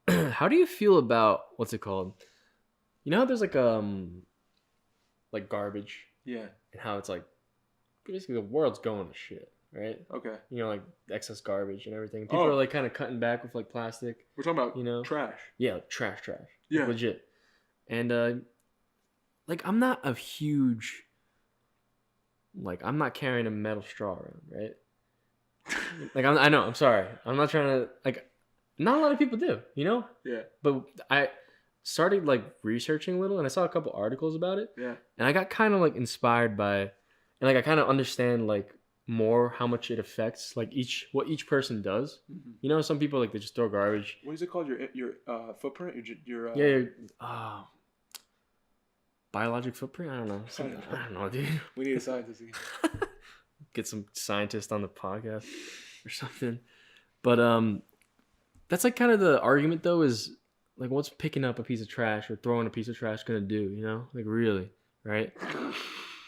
How do you feel about what's it called? You know how there's like garbage? Yeah. And how it's like basically the world's going to shit, right? Okay. You know, like excess garbage and everything. People are like kind of cutting back with like plastic. We're talking about trash. Yeah, like trash. Yeah. Like, legit. And like I'm not a huge I'm not carrying a metal straw around, right? Like I know, I'm sorry. I'm not trying to like. Not a lot of people do, you know? Yeah. But I started like researching a little and I saw a couple articles about it. Yeah. And I got kind of like inspired by, and like I kind of understand like more how much it affects like what each person does. Mm-hmm. You know, some people like they just throw garbage. What is it called? Your footprint? Your biologic footprint? I don't know. I don't know, dude. We need a scientist again. Get some scientist on the podcast or something. But that's like kind of the argument though is like what's picking up a piece of trash or throwing a piece of trash gonna do, you know? Like really, right?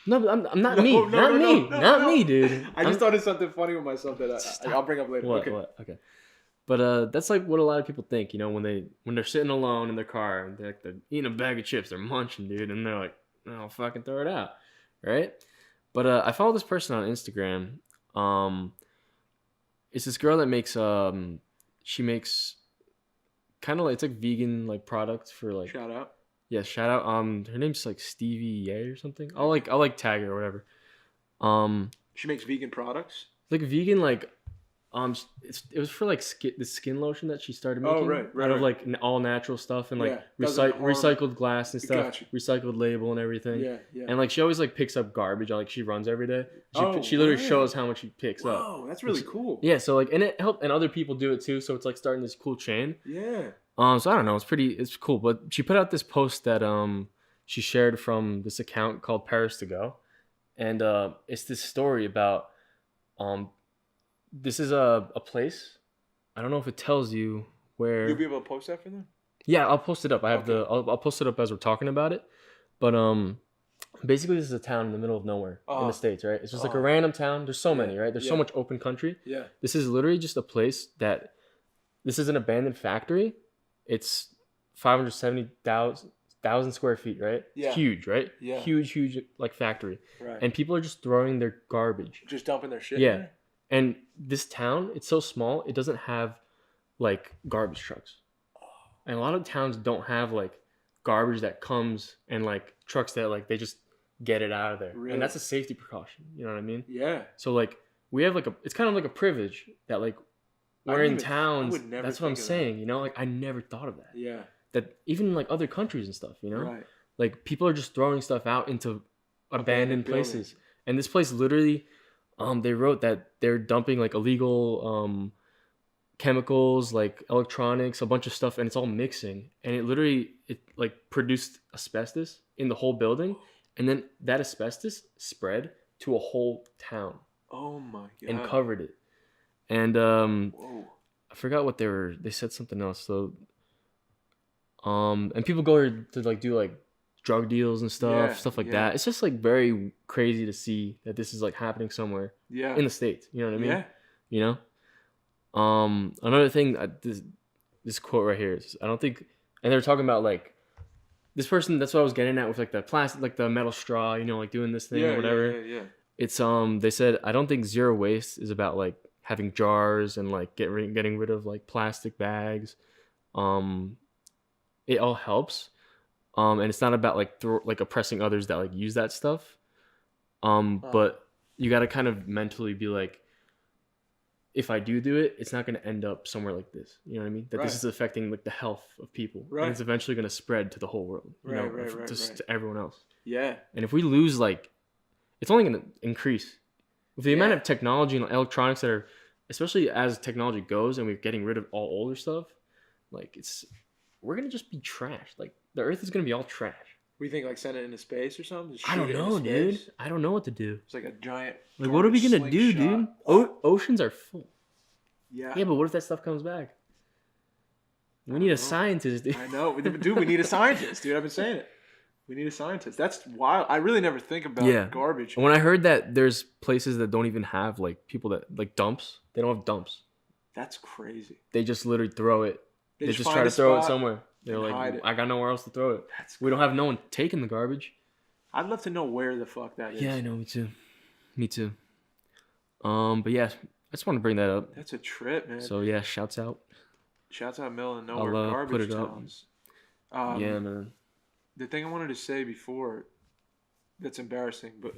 No, but I'm not me. Not me, dude. I just thought of something funny with myself that I'll bring up later. What? Okay. But that's like what a lot of people think, you know, when they're sitting alone in their car and they're eating a bag of chips, they're munching, dude, and they're like, "Oh, fucking throw it out," right? But I follow this person on Instagram. It's this girl that makes she makes kind of like it's like vegan like products for like shout out. Yeah, shout out. Her name's like Stevie Ye or something. I'll like tag her or whatever. She makes vegan products. Like vegan like it was for like the skin lotion that she started making. Oh right. Out of like all natural stuff and like recycled glass and stuff, recycled label and everything. Yeah. And like she always like picks up garbage. Like she runs every day. She literally shows how much she picks up. Oh, that's really cool. Yeah. So like, and it helped, and other people do it too. So it's like starting this cool chain. Yeah. So I don't know. It's cool. But she put out this post that she shared from this account called Paris to Go, and it's this story about this is a place. I don't know if it tells you where. You'll be able to post that for them? Yeah, I'll post it up. I have I'll post it up as we're talking about it. But basically this is a town in the middle of nowhere in the States, right? It's just like a random town. There's so many, right? There's so much open country. Yeah. This is literally just a place that this is an abandoned factory. It's 570,000 square feet, right? Yeah. It's huge, right? Yeah. Huge like factory. Right. And people are just throwing their garbage. Just dumping their shit. Yeah. There? And this town, it's so small, it doesn't have like garbage trucks. And a lot of towns don't have like garbage that comes and like trucks that like they just get it out of there. Really? And that's a safety precaution. You know what I mean? Yeah. So like we have like it's kind of like a privilege that like we're in towns. That's what I'm saying. You know, like I never thought of that. Yeah. That even like other countries and stuff, you know, Right. like people are just throwing stuff out into abandoned places. And this place literally, they wrote that they're dumping like illegal chemicals, like electronics, a bunch of stuff, and it's all mixing, and it like produced asbestos in the whole building, and then that asbestos spread to a whole town. Oh my god. And covered it. And Whoa. I forgot what they said something else. So and people go to like do like drug deals and stuff like that. It's just like very crazy to see that this is like happening somewhere in the States. You know what I mean? Yeah. You know? Another thing, this quote right here is, I don't think, and they're talking about like this person, that's what I was getting at with like the plastic, like the metal straw, you know, like doing this thing or whatever. Yeah. It's, they said, I don't think zero waste is about like having jars and like getting rid of like plastic bags. It all helps. And it's not about like oppressing others that like use that stuff. But you got to kind of mentally be like, if I do it, it's not going to end up somewhere like this. You know what I mean? That this is affecting like the health of people. Right. And it's eventually going to spread to the whole world. To everyone else. Yeah. And if we lose like, it's only going to increase. With the amount of technology and electronics that are, especially as technology goes and we're getting rid of all older stuff, like we're going to just be trashed. Like the earth is going to be all trash. We think like send it into space or something? I don't know, dude. I don't know what to do. It's like a giant. Like, what are we gonna do, dude? Oceans are full. Yeah. Yeah, but what if that stuff comes back? We need a scientist, dude. I know, dude. We need a scientist, dude. I've been saying it. We need a scientist. That's wild. I really never think about garbage. When I heard that there's places that don't even have like people that like dumps, they don't have dumps. That's crazy. They just literally throw it. They just try to throw it somewhere. They're like, I got nowhere else to throw it. We don't have no one taking the garbage. I'd love to know where the fuck that is. Yeah, I know. Me too. But yeah, I just want to bring that up. That's a trip, man. So yeah, shouts out. Shouts out middle of nowhere garbage towns. Yeah, man. The thing I wanted to say before, that's embarrassing, but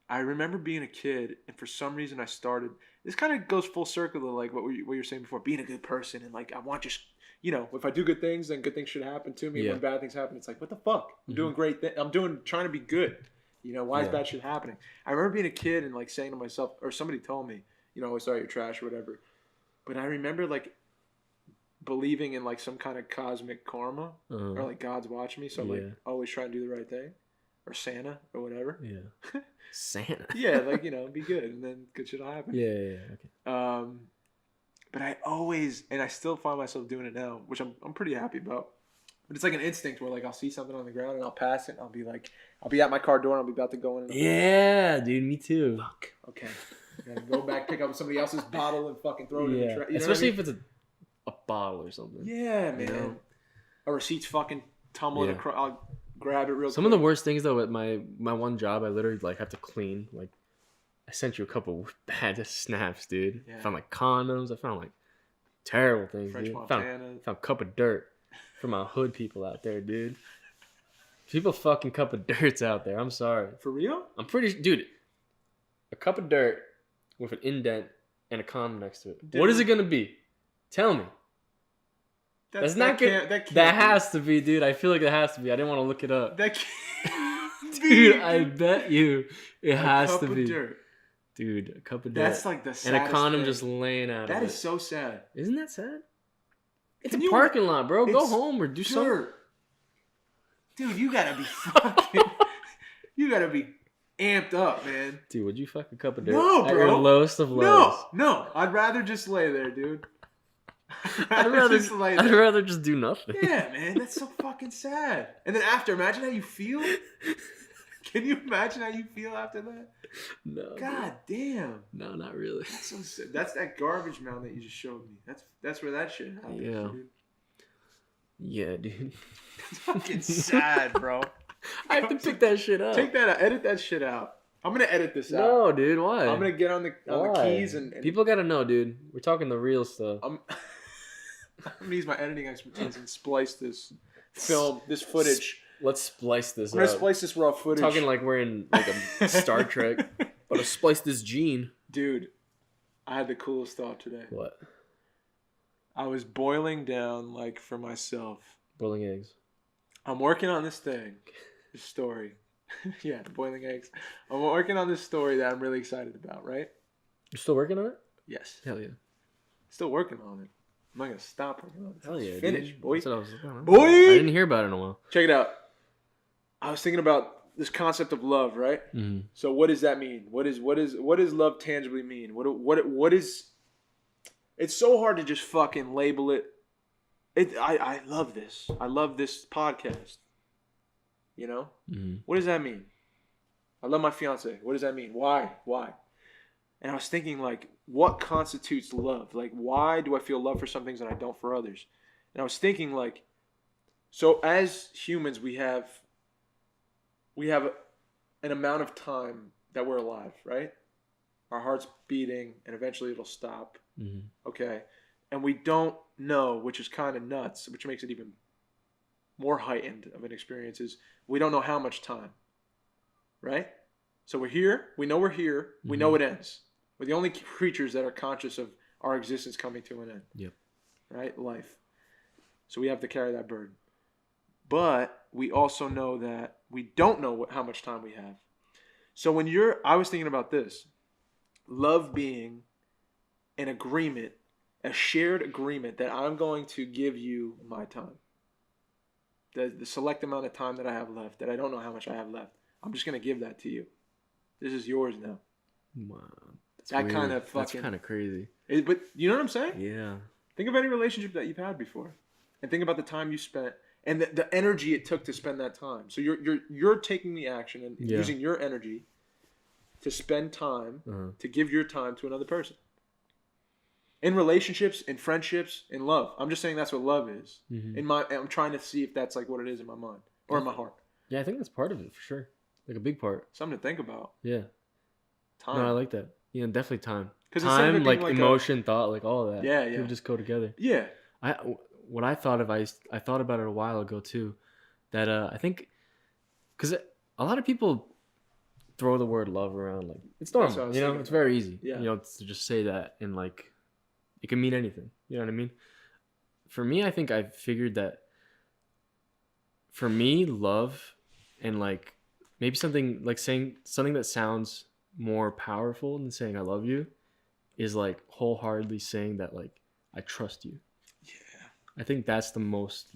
I remember being a kid, and for some reason I started. This kind of goes full circle to like what you were saying before, being a good person, and like I want just. You know, if I do good things, then good things should happen to me. Yeah. When bad things happen, it's like, what the fuck? I'm doing great things. I'm trying to be good. You know, why is bad shit happening? I remember being a kid and like saying to myself, or somebody told me, you know, always sorry you're trash or whatever. But I remember like believing in like some kind of cosmic karma or like God's watching me. So I'm like always trying to do the right thing, or Santa or whatever. Yeah. Santa. Yeah, like, you know, be good and then good shit will happen. Yeah. Okay. But I always, and I still find myself doing it now, which I'm pretty happy about. But it's like an instinct where like I'll see something on the ground and I'll pass it and I'll be like, I'll be at my car door and I'll be about to go in. Yeah, dude, me too. Fuck. Okay. I gotta go back, pick up somebody else's bottle and fucking throw it in the trash. Especially if it's a bottle or something. Yeah, man. You know? A receipt's fucking tumbling across. I'll grab it real quick. Some of the worst things though at my one job, I literally like have to clean like. I sent you a couple bad snaps, dude. Yeah. I found like condoms. I found like terrible things, French dude. Montana. Found a cup of dirt for my hood people out there, dude. People fucking cup of dirts out there. I'm sorry. For real? I'm pretty, dude. A cup of dirt with an indent and a condom next to it. Dude. What is it gonna be? Tell me. That's not good. That has to be, dude. I feel like it has to be. I didn't want to look it up. That can't dude, I bet you it has to be. Dirt. Dude, a cup of dirt. That's like the saddest and a condom thing. Just laying out That of is so sad. Isn't that sad? It's a parking lot, bro. Go home or do something. Dude, you gotta be fucking. You gotta be amped up, man. Dude, would you fuck a cup of dirt? No, bro. At your lowest of lows. No. I'd rather just lay there, dude. I'd rather just do nothing. Yeah, man, that's so fucking sad. And then after, imagine how you feel. Can you imagine how you feel after that? No. God damn. No, not really. That's so sad. That's that garbage mound that you just showed me. That's where that shit happened. Yeah. Dude. Yeah, dude. It's fucking sad, bro. I have to pick that shit up. Take that out. Edit that shit out. I'm gonna edit this out. No, dude. Why? I'm gonna get on the keys and people gotta know, dude. We're talking the real stuff. I'm gonna use my editing expertise and splice this footage. Let's splice this. I'm gonna splice this raw footage. Talking like we're in like a Star Trek. But to splice this gene. Dude, I had the coolest thought today. What? I was boiling down like for myself. Boiling eggs. I'm working on this thing. This story. Yeah, boiling eggs. I'm working on this story that I'm really excited about, right? You're still working on it? Yes. Hell yeah. Still working on it. I'm not gonna stop working on it. Hell yeah. Finish, boy. That's what I was like, boy! I didn't hear about it in a while. Check it out. I was thinking about this concept of love, right? Mm-hmm. So what does that mean? What does love tangibly mean? What is? It's so hard to just fucking label it. I love this. I love this podcast. You know? Mm-hmm. What does that mean? I love my fiance. What does that mean? Why? And I was thinking, like, what constitutes love? Like, why do I feel love for some things and I don't for others? And I was thinking, like, so as humans, we have an amount of time that we're alive, right? Our heart's beating, and eventually it'll stop. Mm-hmm. Okay? And we don't know, which is kind of nuts, which makes it even more heightened of an experience, is we don't know how much time, right? So we're here. We know we're here. We know it ends. We're the only creatures that are conscious of our existence coming to an end. Yep. Right? Life. So we have to carry that burden. But we also know that we don't know how much time we have. So I was thinking about this. Love being an agreement, a shared agreement that I'm going to give you my time. The select amount of time that I have left, that I don't know how much I have left. I'm just going to give that to you. This is yours now. Wow. That kind of fucking... That's kind of crazy. But you know what I'm saying? Yeah. Think of any relationship that you've had before. And think about the time you spent and the energy it took to spend that time. So you're taking the action and using your energy to spend time, to give your time to another person. In relationships, in friendships, in love. I'm just saying that's what love is. Mm-hmm. I'm trying to see if that's like what it is in my mind or in my heart. Yeah, I think that's part of it for sure. Like a big part. Something to think about. Yeah. Time. No, I like that. Yeah, definitely time. Time, like emotion, thought, like all of that. Yeah, yeah. People just go together. Yeah. What I thought of, I thought about it a while ago too. That I think, because a lot of people throw the word love around like it's normal. You know, it's very easy. Yeah. You know, to just say that and like it can mean anything. You know what I mean? For me, I think I've figured that. For me, love and like maybe something like saying something that sounds more powerful than saying I love you is like wholeheartedly saying that like I trust you. Yeah. I think that's the most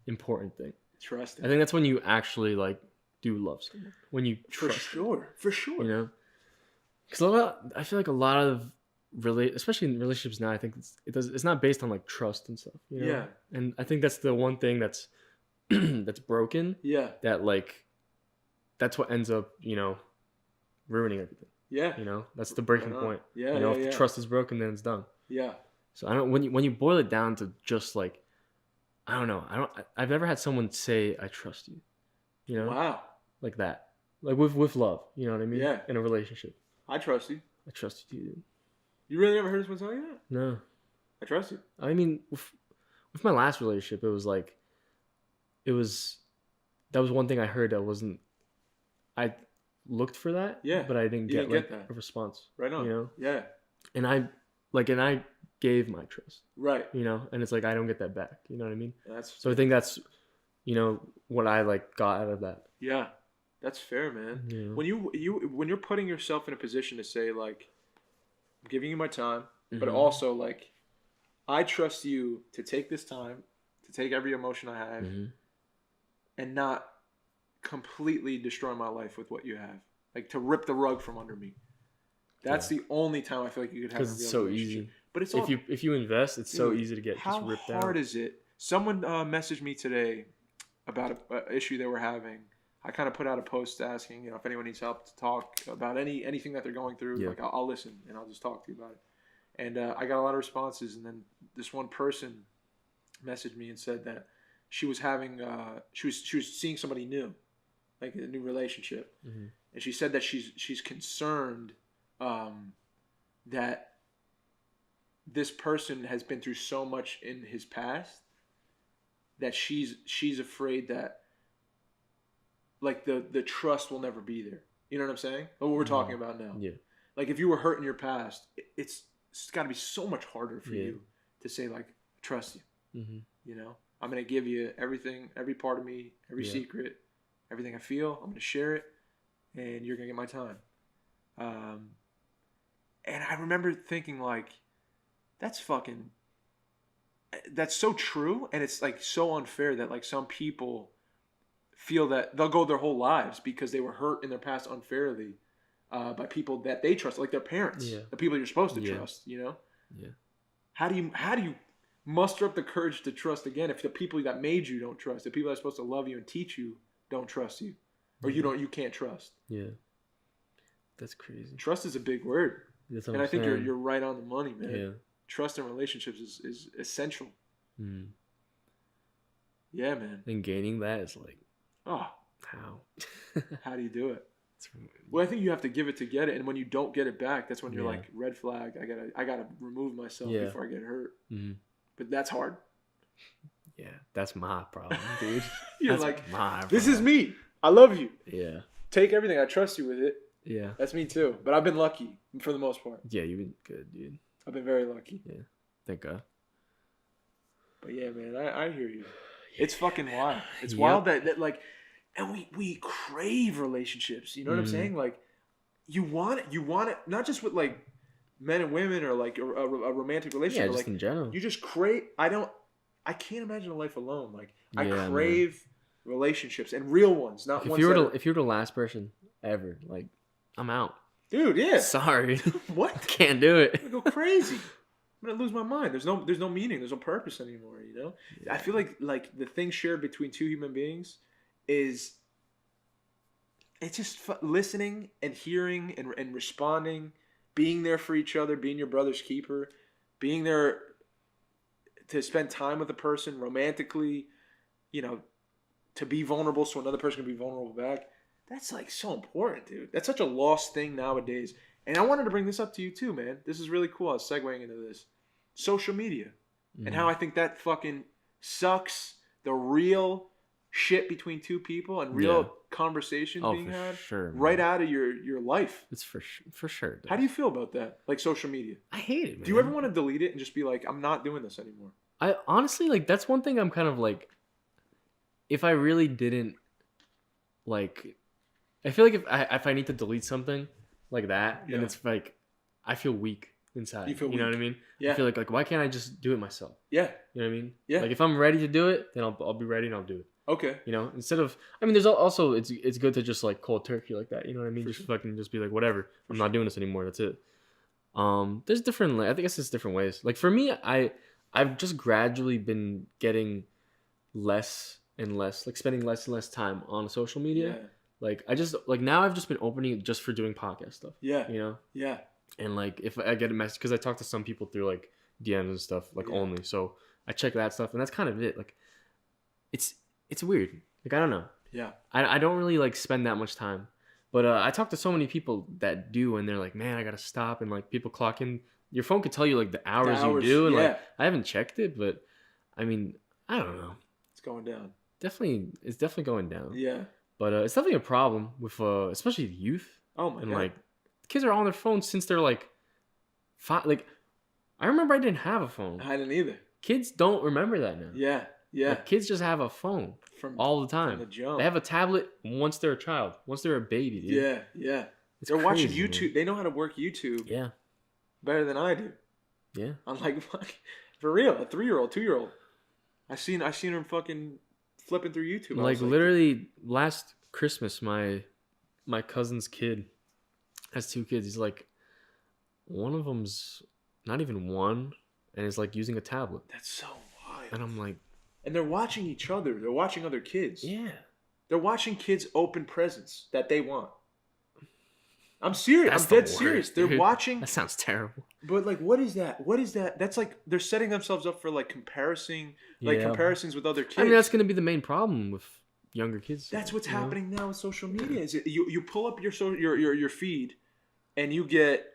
important thing. Trust. I think that's when you actually like do love someone. When you trust. For sure. You know? Because I feel like a lot of especially in relationships now, I think it's not based on like trust and stuff. You know? Yeah. And I think that's the one thing that's that's broken. Yeah. That like that's what ends up, you know, ruining everything. Yeah. You know, that's the breaking point. Yeah. You know, if the trust is broken, then it's done. Yeah. So I don't when you boil it down to just like, I don't know. I've never had someone say I trust you. You know? Wow. Like that. Like with love. You know what I mean? Yeah. In a relationship. I trust you. I trust you too, dude. You really never heard someone tell you that? No. I trust you. I mean, with my last relationship, that was one thing I heard that wasn't. I looked for that, but I didn't get a response. Right on. You know? Yeah. And I gave my trust. Right. You know, and it's like I don't get that back. You know what I mean? So I think that's, you know, what I like got out of that. Yeah. That's fair, man. Yeah. When you're putting yourself in a position to say like, I'm giving you my time, but also like, I trust you to take this time, to take every emotion I have, and not completely destroy my life with what you have. Like to rip the rug from under me. That's the only time I feel like you could have a real it's so relationship. easy. But it's if you invest, it's so easy to get just ripped out. How hard is it? Someone messaged me today about an issue they were having. I kind of put out a post asking, if anyone needs help to talk about anything that they're going through. Like I'll listen and I'll just talk to you about it. And I got a lot of responses. And then this one person messaged me and said that she was having she was seeing somebody new, like a new relationship, and she said that she's concerned that this person has been through so much in his past that she's afraid that like the trust will never be there. You know what I'm saying? What we're talking about now. Yeah. Like if you were hurt in your past, it's got to be so much harder for you to say like, trust you. You know, I'm gonna give you everything, every part of me, every secret, everything I feel. I'm gonna share it, and you're gonna get my time. And I remember thinking like, that's so true, and it's like so unfair that like some people feel that they'll go their whole lives because they were hurt in their past unfairly by people that they trust, like their parents, the people you're supposed to trust. You know? Yeah. How do you muster up the courage to trust again if the people that made you don't trust, the people that are supposed to love you and teach you don't trust you, or you can't trust? Yeah. That's crazy. Trust is a big word, and I think you're right on the money, man. Yeah. Trust in relationships is essential. Yeah, man. And gaining that is like, how do you do it? Really... Well, I think you have to give it to get it, and when you don't get it back, that's when you're like, red flag. I gotta remove myself before I get hurt. But that's hard. Yeah, that's my problem, dude. You're that's like, this is me. I love you. Yeah. Take everything. I trust you with it. Yeah. That's me too. But I've been lucky for the most part. Yeah, you've been good, dude. I've been very lucky. Yeah. Thank God. But yeah, man, I hear you. It's fucking wild. It's wild that like, and we crave relationships. You know what I'm saying? Like, you want it, not just with like men and women or like a romantic relationship. Yeah, just like, in general. You just crave. I can't imagine a life alone. Like, I crave relationships and real ones, not ones if you were the last person ever, like, I'm out. Dude, yeah. Sorry. What? Can't do it. I'm gonna go crazy. I'm gonna lose my mind. There's no meaning. There's no purpose anymore. You know. Yeah. I feel like the thing shared between two human beings is it's just listening and hearing and responding, being there for each other, being your brother's keeper, being there to spend time with a person romantically, to be vulnerable so another person can be vulnerable back. That's like so important, dude. That's such a lost thing nowadays. And I wanted to bring this up to you too, man. This is really cool. I was segueing into this. Social media. And how I think that fucking sucks the real shit between two people and real conversation being had right out of your life. It's for sure. How do you feel about that? Like social media? I hate it, man. Do you ever want to delete it and just be like, I'm not doing this anymore? I honestly, like, that's one thing I'm kind of like, if I really didn't, like, I feel like if I need to delete something like that, then it's like, I feel weak inside. You know what I mean? Yeah. I feel like why can't I just do it myself? Yeah. You know what I mean? Yeah. Like if I'm ready to do it, then I'll be ready and I'll do it. Okay. Instead of, I mean, there's also, it's good to just like cold turkey like that. You know what I mean? Fucking just be like, whatever. I'm not doing this anymore. That's it. There's different, I think it's different ways. Like for me, I've just gradually been getting less and less, like spending less and less time on social media. Yeah. Like I just like now I've just been opening it just for doing podcast stuff. Yeah. Yeah. And like if I get a message, because I talk to some people through like DMs and stuff, like only. So I check that stuff, and that's kind of it. Like it's weird. Like I don't know. Yeah. I don't really like spend that much time, but I talk to so many people that do, and they're like, man, I gotta stop. And like people clock in. Your phone could tell you like the hours you do, and like I haven't checked it, but I mean I don't know. It's going down. It's definitely going down. Yeah. But it's definitely a problem with especially the youth. Oh my god! Like kids are on their phones since they're like 5. Like I remember I didn't have a phone. I didn't either. Kids don't remember that now. Yeah, yeah. Like, kids just have a phone all the time. From the jump. They have a tablet once they're a child. Once they're a baby, dude. Yeah, yeah. They're crazy, watching YouTube. Man. They know how to work YouTube. Yeah. Better than I do. Yeah. I'm like, for real, a 3-year-old, 2-year-old. I seen her fucking flipping through YouTube. Like literally last Christmas, my cousin's kid has 2 kids. He's like, one of them's not even 1, and is like using a tablet. That's so wild. And I'm like, and they're watching each other. They're watching other kids. Yeah. They're watching kids open presents that they want. I'm serious. I'm dead serious. They're watching. That sounds terrible. But like, what is that? What is that? That's like they're setting themselves up for like comparisons with other kids. I mean, that's going to be the main problem with younger kids. That's what's happening now with social media. Is you pull up your feed, and you get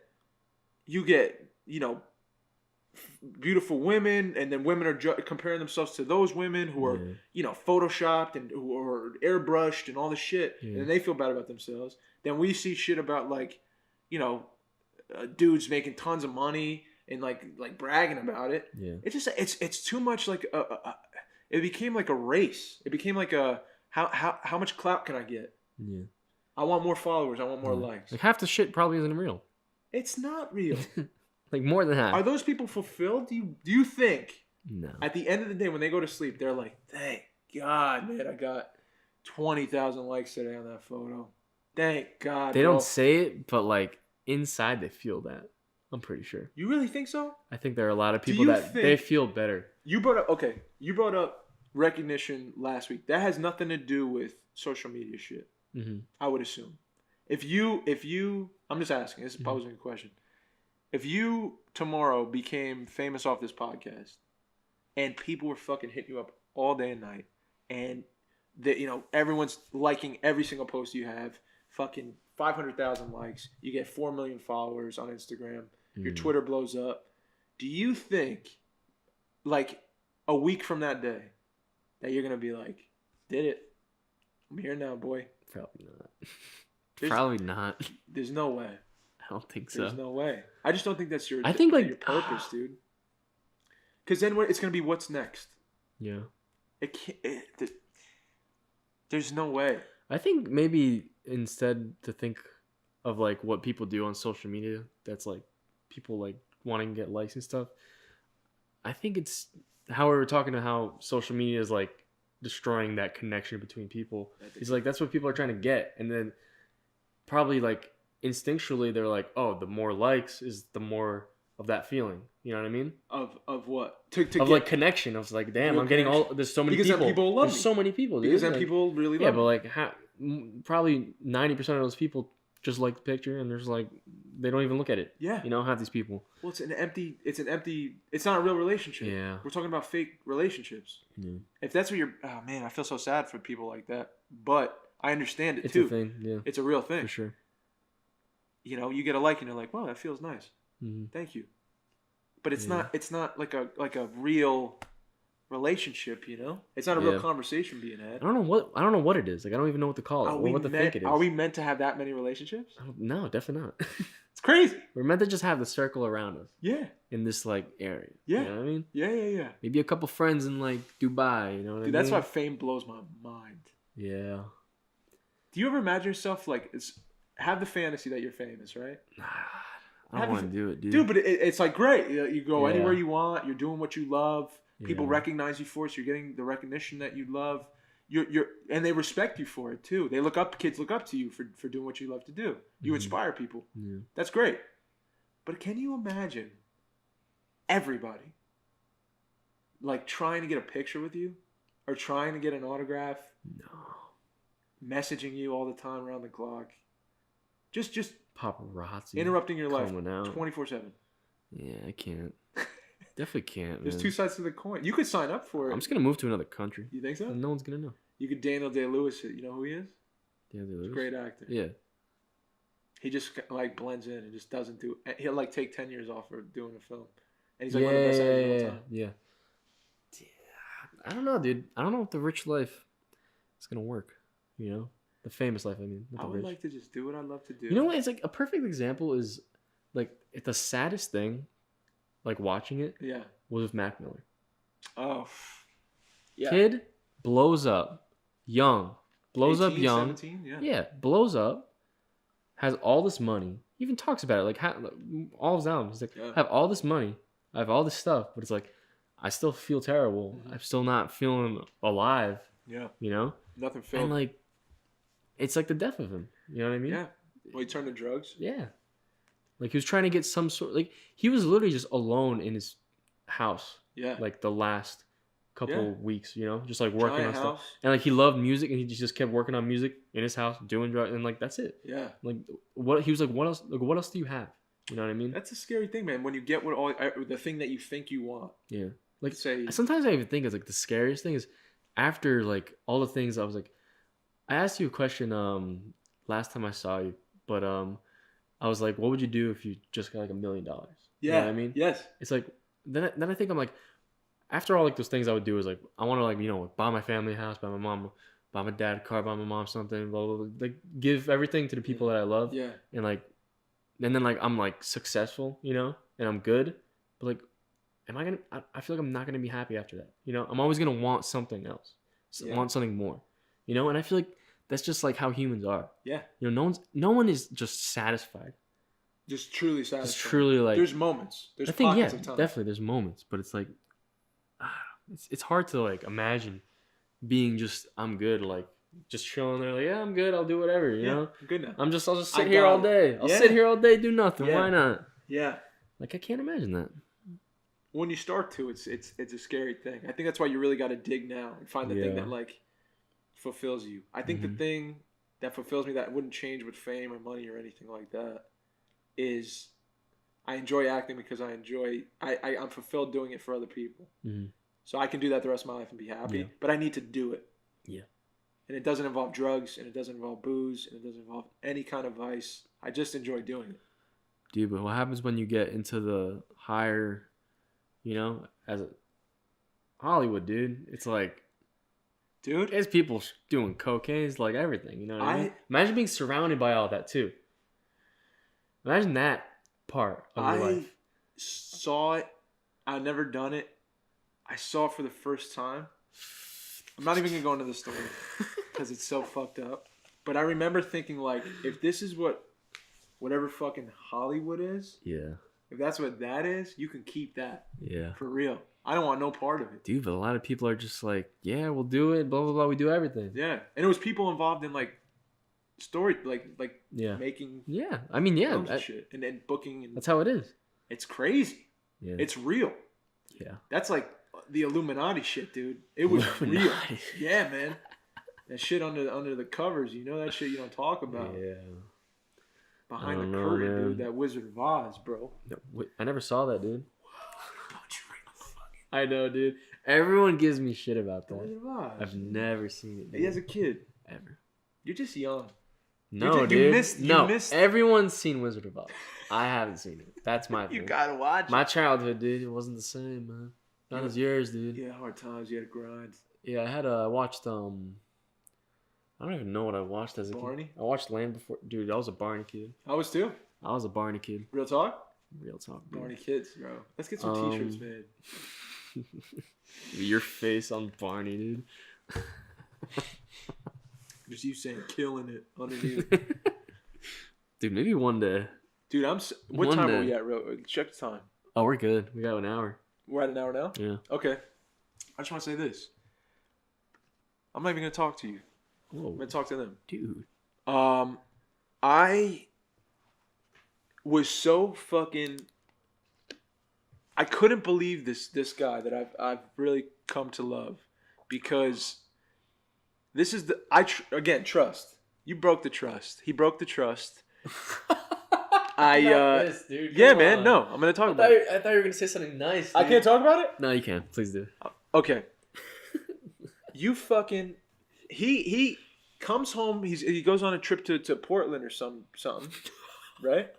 beautiful women, and then women are comparing themselves to those women who are photoshopped and who are airbrushed and all this shit, and then they feel bad about themselves. Then we see shit about like dudes making tons of money and like bragging about it. Yeah, it's too much. Like it became like a race. It became like a how much clout can I get? Yeah, I want more followers. I want more likes. Like half the shit probably isn't real. It's not real. Like more than half. Are those people fulfilled? Do you think? No. At the end of the day, when they go to sleep, they're like, "Thank God, man, I got 20,000 likes today on that photo. Thank God." They don't say it, but like inside, they feel that. I'm pretty sure. You really think so? I think there are a lot of people that they feel better. You brought up recognition last week. That has nothing to do with social media shit. Mm-hmm. I would assume. If you, I'm just asking. This is posing a question. If you tomorrow became famous off this podcast, and people were fucking hitting you up all day and night, and that everyone's liking every single post you have, fucking 500,000 likes, you get 4 million followers on Instagram, your Twitter blows up. Do you think, like a week from that day, that you're gonna be like, did it? I'm here now, boy. Probably not. Probably not. There's no way. I don't think so. There's no way. I just don't think that's your. I think like your purpose, dude. Because then it's gonna be what's next. Yeah. It can't. There's no way. I think maybe instead to think of like what people do on social media, that's like people like wanting to get likes and stuff. I think it's how we were talking to how social media is like destroying that connection between people. It's like that's what people are trying to get, and then probably like instinctually they're like, oh, the more likes is the more of that feeling. You know what I mean? Of what? Like connection. I was like, damn, I'm getting all. There's so many people. Because people love me. There's so many people. Dude. Because then people really love me. Yeah, but like probably 90% of those people just like the picture, and there's like they don't even look at it. Yeah. Half these people. Well, it's not a real relationship. Yeah. We're talking about fake relationships. Yeah. If that's what oh man, I feel so sad for people like that. But I understand it too. It's a thing. Yeah. It's a real thing. For sure. You get a like and you're like, wow, that feels nice. Mm-hmm. Thank you. But it's not like a real relationship, It's not a real conversation being had. I don't know what it is. Like I don't even know what to call it. Or what to think it is. Are we meant to have that many relationships? No, definitely not. It's crazy. We're meant to just have the circle around us. Yeah. In this like area. Yeah. You know what I mean? Yeah. Maybe a couple friends in like Dubai, what I mean? That's why fame blows my mind. Yeah. Do you ever imagine yourself like have the fantasy that you're famous, right? I don't want to do it, dude. Dude, but it's like great. You go anywhere you want. You're doing what you love. People recognize you for it. So you're getting the recognition that you love. And they respect you for it too. Kids look up to you for doing what you love to do. You inspire people. Yeah. That's great. But can you imagine everybody like trying to get a picture with you or trying to get an autograph? No. Messaging you all the time around the clock. Just paparazzi interrupting your life 24/7. Yeah, I can't. Definitely can't. There's two sides to the coin. You could sign up for it. I'm just gonna move to another country. You think so? And no one's gonna know. You could Daniel Day-Lewis it. You know who he is? Daniel Day-Lewis. Great actor. Yeah. He just like blends in and just doesn't do. He'll like take 10 years off for doing a film, and he's like one of the best actors of all time. Yeah. I don't know, dude. I don't know if the rich life is gonna work. The famous life, I mean. I would like to just do what I love to do. You know what? It's like a perfect example is like the saddest thing, like watching it. Yeah. Was with Mac Miller. Oh. Yeah. Kid blows up, young, 17, yeah. Yeah, blows up, has all this money. Even talks about it like all his albums. He's like, I have all this money, I have all this stuff, but it's like I still feel terrible. I'm still not feeling alive. Yeah. You know? Nothing filled. And like, it's like the death of him. You know what I mean? Yeah. Well, he turned to drugs. Yeah. Like he was trying to get some sort. Like he was literally just alone in his house. Yeah. Like the last couple weeks, you know, just like working Giant on house. stuff. And like he loved music, and he just kept working on music in his house, doing drugs, and like that's it. Yeah. Like what he was like, what else? Like what else do you have? You know what I mean? That's a scary thing, man. When you get the thing that you think you want. Yeah. Like say sometimes I even think it's like the scariest thing is after like all the things I was like, I asked you a question last time I saw you, but I was like, what would you do if you just got like $1 million? Yeah. You know what I mean? Yes. It's like then I think I'm like, after all like those things I would do is like I want to like, you know, buy my family a house, buy my mom, buy my dad a car, buy my mom something, blah blah blah. Like give everything to the people that I love. Yeah. And like, and then like I'm like successful, you know, and I'm good, but like, am I gonna? I feel like I'm not gonna be happy after that. You know, I'm always gonna want something else, want something more. You know, and I feel like that's just like how humans are. Yeah. You know, no one is just satisfied. Just truly satisfied. Just truly like. There's moments. There's pockets pockets of time. Definitely, there's moments, but it's like, it's hard to like imagine being just I'm good, like just chilling there, like yeah, I'm good, I'll do whatever, you know. I'm good now. I'll just sit here all day. I'll sit here all day, do nothing. Why not? Yeah. Like I can't imagine that. When you start to, it's a scary thing. I think that's why you really got to dig now and find the thing that like fulfills you. I think the thing that fulfills me that wouldn't change with fame or money or anything like that is I enjoy acting because I'm fulfilled doing it for other people. Mm-hmm. So I can do that the rest of my life and be happy, but I need to do it. Yeah. And it doesn't involve drugs, and it doesn't involve booze, and it doesn't involve any kind of vice. I just enjoy doing it. Dude, but what happens when you get into the higher, you know, as a Hollywood, dude? It's like, dude, it's people doing cocaine, it's like everything, you know what I mean? Imagine being surrounded by all that too. Imagine that part of your life. I saw it. I've never done it. I saw it for the first time. I'm not even going to go into the story because it's so fucked up. But I remember thinking, like, if this is whatever fucking Hollywood is, if that's what that is, you can keep that. Yeah. For real. I don't want no part of it. Dude, but a lot of people are just like, yeah, we'll do it, blah, blah, blah, we do everything. Yeah. And it was people involved in, like, story, like making and shit. And then booking. And that's how it is. It's crazy. Yeah. It's real. Yeah. That's like the Illuminati shit, dude. It was real. Yeah, man. That shit under the covers, you know that shit you don't talk about. Yeah. Behind the curtain, dude. That Wizard of Oz, bro. I never saw that, dude. I know, dude. Everyone gives me shit about that. Wizard of Oz. I've never seen it. Dude. He has a kid. Ever. You're just young. No, dude. You missed. Everyone's seen Wizard of Oz. I haven't seen it. That's my thing. You gotta watch it. My childhood, dude, it wasn't the same, man. Not as yours, dude. Yeah, hard times. You had to grind. Yeah, I watched, I don't even know what I watched as a kid. I watched Land Before... Dude, I was a Barney kid. I was too. I was a Barney kid. Real talk? Real talk, bro. Barney kids, bro. Let's get some t-shirts made. Your face on Barney, dude. Just you saying killing it underneath. Dude, maybe one day. Dude, what time are we at, bro? Check the time. Oh, we're good. We got an hour. We're at an hour now? Yeah. Okay. I just want to say this. I'm not even going to talk to you. Whoa. I'm going to talk to them. Dude. I was so fucking... I couldn't believe this guy that I've really come to love, because this is again, trust. You broke the trust. He broke the trust. Dude, yeah, man. No, I'm gonna talk about it. I thought you were gonna say something nice. Dude. I can't talk about it? No, you can. Please do. Okay. You fucking... He comes home. He goes on a trip to Portland or something, right?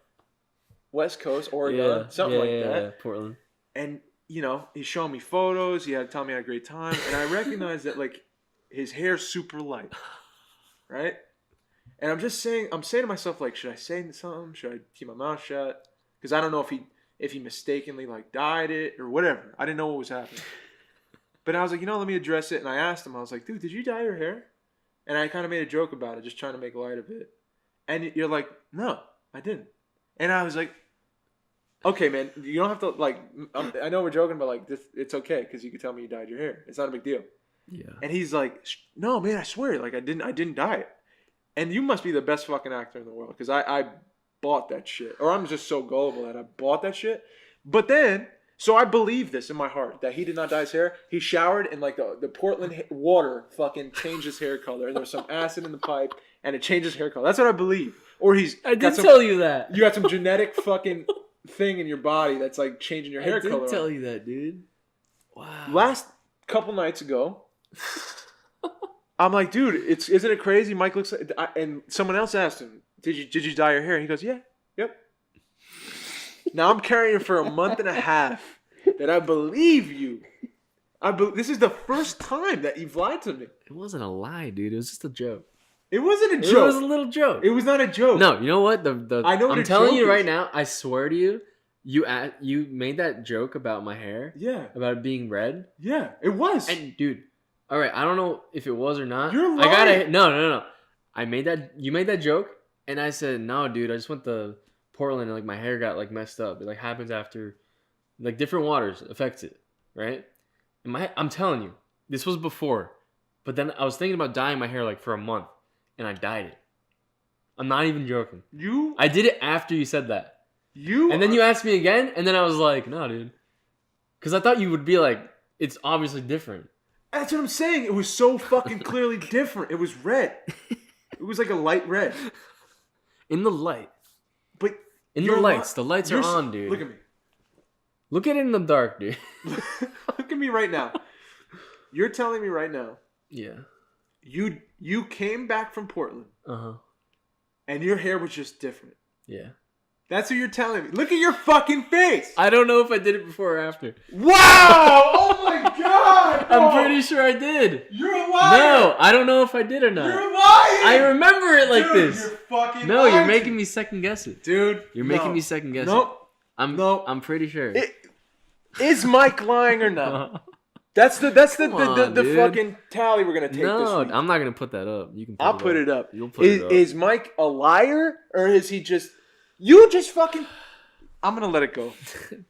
West Coast, Oregon, something like that. Yeah, Portland. And, you know, he's showing me photos. He had telling me he had a great time. And I recognize that, like, his hair's super light. Right? And I'm saying to myself, like, should I say something? Should I keep my mouth shut? Because I don't know if he mistakenly, like, dyed it or whatever. I didn't know what was happening. But I was like, let me address it. And I asked him, I was like, dude, did you dye your hair? And I kind of made a joke about it, just trying to make light of it. And you're like, no, I didn't. And I was like, okay, man, you don't have to, like, I know we're joking, but, like, it's okay because you can tell me you dyed your hair. It's not a big deal. Yeah. And he's like, no, man, I swear, like I didn't dye it. And you must be the best fucking actor in the world because I bought that shit. Or I'm just so gullible that I bought that shit. But then, so I believe this in my heart that he did not dye his hair. He showered and like the Portland water fucking changed his hair color. And there was some acid in the pipe and it changed his hair color. That's what I believe. Or I did tell you that. You got some genetic fucking thing in your body that's like changing your hair color. I did tell you that, dude. Wow. Last couple nights ago, I'm like, dude, isn't it crazy? Mike looks like, and someone else asked him, did you dye your hair? And he goes, yeah, yep. Now I'm carrying it for a month and a half that I believe you. This is the first time that you've lied to me. It wasn't a lie, dude. It was just a joke. It wasn't a joke. It was a little joke. It was not a joke. No, you know what? I know what I'm telling you right now. I swear to you, you made that joke about my hair. Yeah. About it being red. Yeah, it was. And dude, all right, I don't know if it was or not. You're lying. No. You made that joke, and I said, no, dude. I just went to Portland, and like my hair got like messed up. It like happens after, like different waters affects it, right? And I'm telling you, this was before, but then I was thinking about dyeing my hair like for a month. And I dyed it. I'm not even joking. I did it after you said that. And then you asked me again, and then I was like, no, dude. Because I thought you would be like, it's obviously different. That's what I'm saying. It was so fucking clearly different. It was red. It was like a light red. In the light. But in the lights. The lights are on, dude. Look at me. Look at it in the dark, dude. Look at me right now. You're telling me right now. Yeah. You came back from Portland. Uh-huh. And your hair was just different. Yeah. That's what you're telling me. Look at your fucking face. I don't know if I did it before or after. Wow! Oh my god! Bro. I'm pretty sure I did. You're a liar. No, I don't know if I did or not. You're lying. I remember it like Dude, this. You're fucking No, lying. you're making me second guess it. Dude. You're making me second guess it. Nope. I'm pretty sure. Is Mike lying or not? That's the fucking tally we're gonna take this week. I'm not gonna put that up. You can. I'll put it up. You'll put it up. Is Mike a liar or is he just? You just fucking. I'm gonna let it go.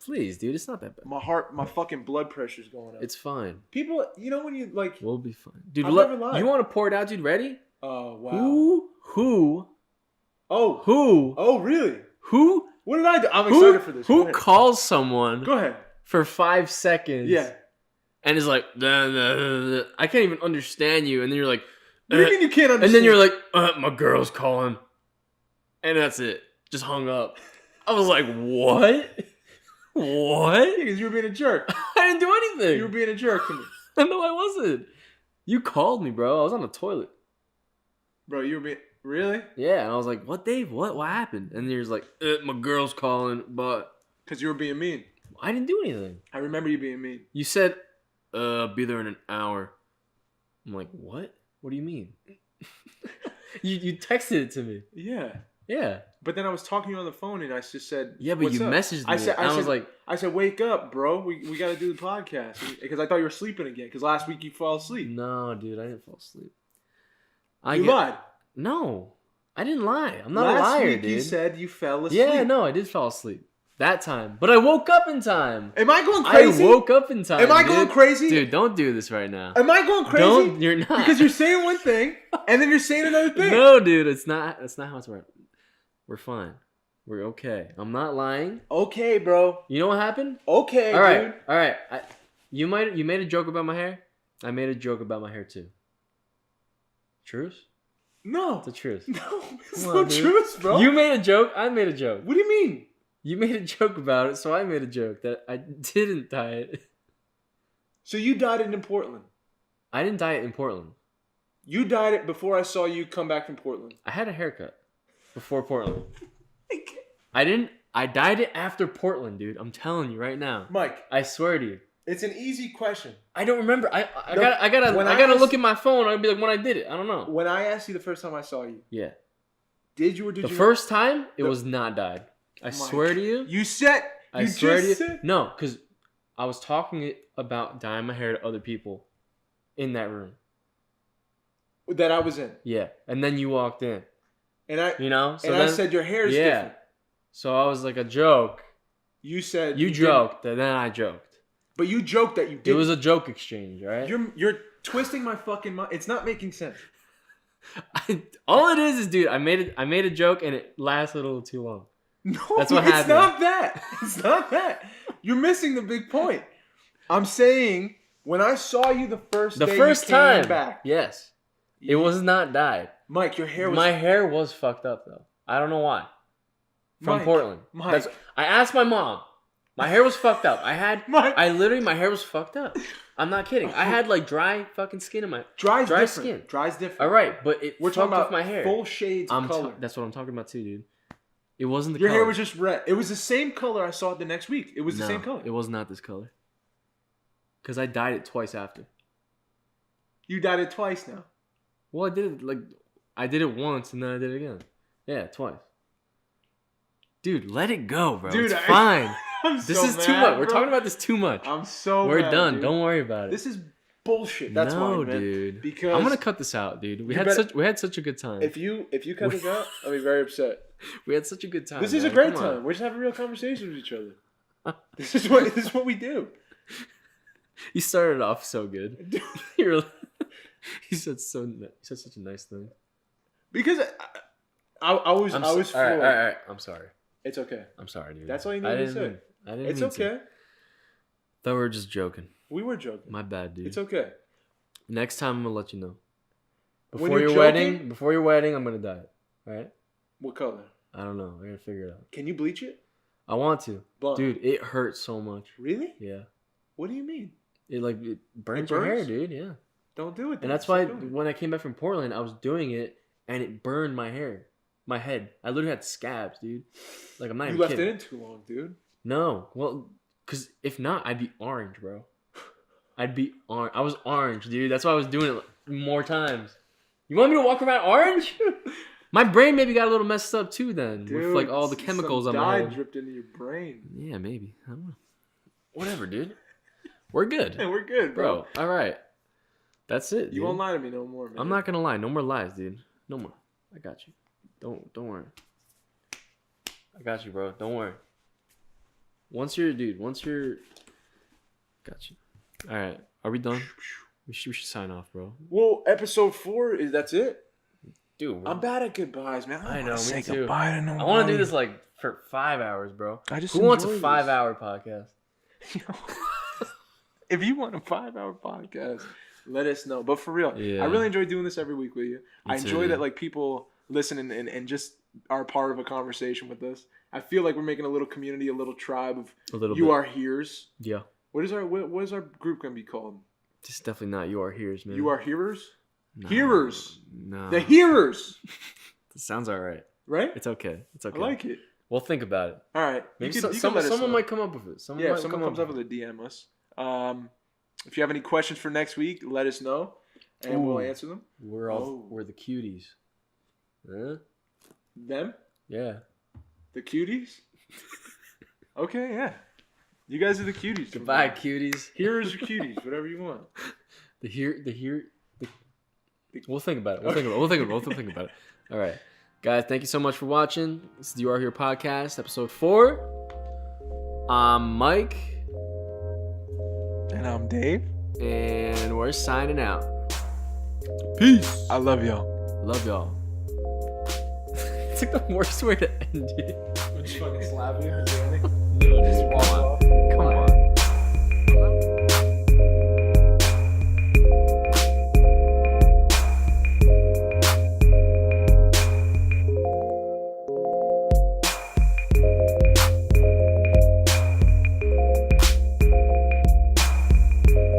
Please, dude. It's not that bad. My fucking blood pressure's going up. It's fine. People, you know when you like. We'll be fine, dude. I've never lied. You want to pour it out, dude? Ready? Oh wow. Who? Oh. Who? Oh really? Who? What did I do? I'm excited for this. Who calls someone? Go ahead. For 5 seconds. Yeah. And it's like, I can't even understand you. And then you're like, what do you mean you can't understand? And then you're like, my girl's calling. And that's it. Just hung up. I was like, what? What? Yeah, because you were being a jerk. I didn't do anything. You were being a jerk to me. No, I wasn't. You called me, bro. I was on the toilet. Bro, you were being... Really? Yeah, and I was like, what, Dave? What happened? And you're like, my girl's calling, but... Because you were being mean. I didn't do anything. I remember you being mean. You said, be there in an hour. I'm like, what? What do you mean? you texted it to me. Yeah. Yeah. But then I was talking to you on the phone and I just said, yeah, but you messaged me. I said, wake up, bro. We got to do the podcast. Because I thought you were sleeping again. Because last week you fell asleep. No, dude, I didn't fall asleep. You lied. No, I didn't lie. I'm not a liar, last week, dude. You said you fell asleep. Yeah, no, I did fall asleep. That time. But I woke up in time. Am I going crazy? I woke up in time. Am I going crazy? Dude, don't do this right now. Am I going crazy? You're not. Because you're saying one thing and then you're saying another thing. No, dude, that's not how it's working. We're fine. We're okay. I'm not lying. Okay, bro. You know what happened? Okay, all right, dude. All right. You made a joke about my hair? I made a joke about my hair too. Truth? No. It's the truth. No, it's no truth, bro. You made a joke. I made a joke. What do you mean? You made a joke about it, so I made a joke that I didn't dye it. So you dyed it in Portland? I didn't dye it in Portland. You dyed it before I saw you come back from Portland. I had a haircut before Portland. I didn't. I dyed it after Portland, dude. I'm telling you right now. Mike. I swear to you. It's an easy question. I don't remember. I gotta look at my phone. I'd be like, when I did it. I don't know. When I asked you the first time I saw you. Yeah. Did you or did you? The first time, it was not dyed. I swear to you. You said. I swear to you. No, because I was talking about dyeing my hair to other people in that room. That I was in. Yeah, and then you walked in. And I. You know. So and then, I said your hair is different. So I was like a joke. You said you joked, and then I joked. But you joked that you did. It was a joke exchange, right? You're twisting my fucking mind. It's not making sense. All it is, dude, I made a joke and it lasted a little too long. No, that's what happened. It's not that. It's not that. You're missing the big point. I'm saying when I saw you the first time back. Yes. It was not dyed. Mike, your hair was... My hair was fucked up, though. I don't know why. From Portland. Mike. I asked my mom. My hair was fucked up. My hair was fucked up. I'm not kidding. I had like dry fucking skin in my... Dry skin. Dry's different. All right, but we're talking about my hair. Full shades of color. That's what I'm talking about too, dude. It wasn't the color. color. Your hair was just red. It was the same color I saw it the next week. It was the same color. It was not this color. Because I dyed it twice after. You dyed it twice now? Well, I did it once and then I did it again. Yeah, twice. Dude, let it go, bro. Dude, it's fine. This is too much. We're talking about this too much. We're done. Dude. Don't worry about it. This is bullshit. That's why, man. Dude. Because I'm gonna cut this out, dude. We had such a good time. If you cut this out, I'll be very upset. We had such a good time. This is a great time. We're just having real conversations with each other. This is what we do. You started off so good. He said such a nice thing. Because I was floored. All right. I'm sorry. It's okay. I'm sorry, dude. That's all you need to say. It's okay. Thought we were just joking. We were joking. My bad, dude. It's okay. Next time I'm gonna let you know. Before your wedding, I'm gonna dye it. All right? What color? I don't know. I gotta figure it out. Can you bleach it? I want to. Blonde. Dude, it hurts so much. Really? Yeah. What do you mean? It burns your hair, dude. Yeah. Don't do it. And that's why when I came back from Portland, I was doing it and it burned my hair. My head. I literally had scabs, dude. Like, I'm not even kidding. You left it in too long, dude. No. Well, because if not, I'd be orange, bro. I'd be orange. I was orange, dude. That's why I was doing it more times. You want me to walk around orange? My brain maybe got a little messed up too then. Dude, with like all the chemicals on my head. Dye dripped into your brain. Yeah, maybe. I don't know. Whatever, dude. We're good. Hey, we're good, bro. All right. That's it, dude. You won't lie to me no more, man. I'm not gonna lie. No more lies, dude. No more. I got you. Don't worry. I got you, bro. Don't worry. Once you're got you. All right. Are we done? We should sign off, bro. Well, episode 4 that's it. Dude, I'm bad at goodbyes, man. I know, me say too. Goodbye to nobody. I want to do this like for 5 hours, bro. Who wants a 5-hour podcast? If you want a 5-hour podcast, let us know. But for real, I really enjoy doing this every week with you. I enjoy that like people listen and just are part of a conversation with us. I feel like we're making a little community, a little tribe of You Are Hears. Yeah. What is our group gonna be called? It's definitely not You Are Hears, man. You Are Hearers? No, hearers. No. The hearers. That sounds all right. Right? It's okay. It's okay. I like it. We'll think about it. All right. Maybe someone might come up with it. Someone comes up with it, DM us. If you have any questions for next week, let us know, and we'll answer them. We're the cuties. Huh? Them? Yeah. The cuties? Okay, yeah. You guys are the cuties. Goodbye, cuties. Hearers or cuties, whatever you want. We'll think about it. We'll think about it. All right. Guys, thank you so much for watching. This is You Are Here Podcast, episode 4. I'm Mike. And I'm Dave. And we're signing out. Peace. I love y'all. Love y'all. It's like the worst way to end it. We'll just fucking slap you. No, just come on.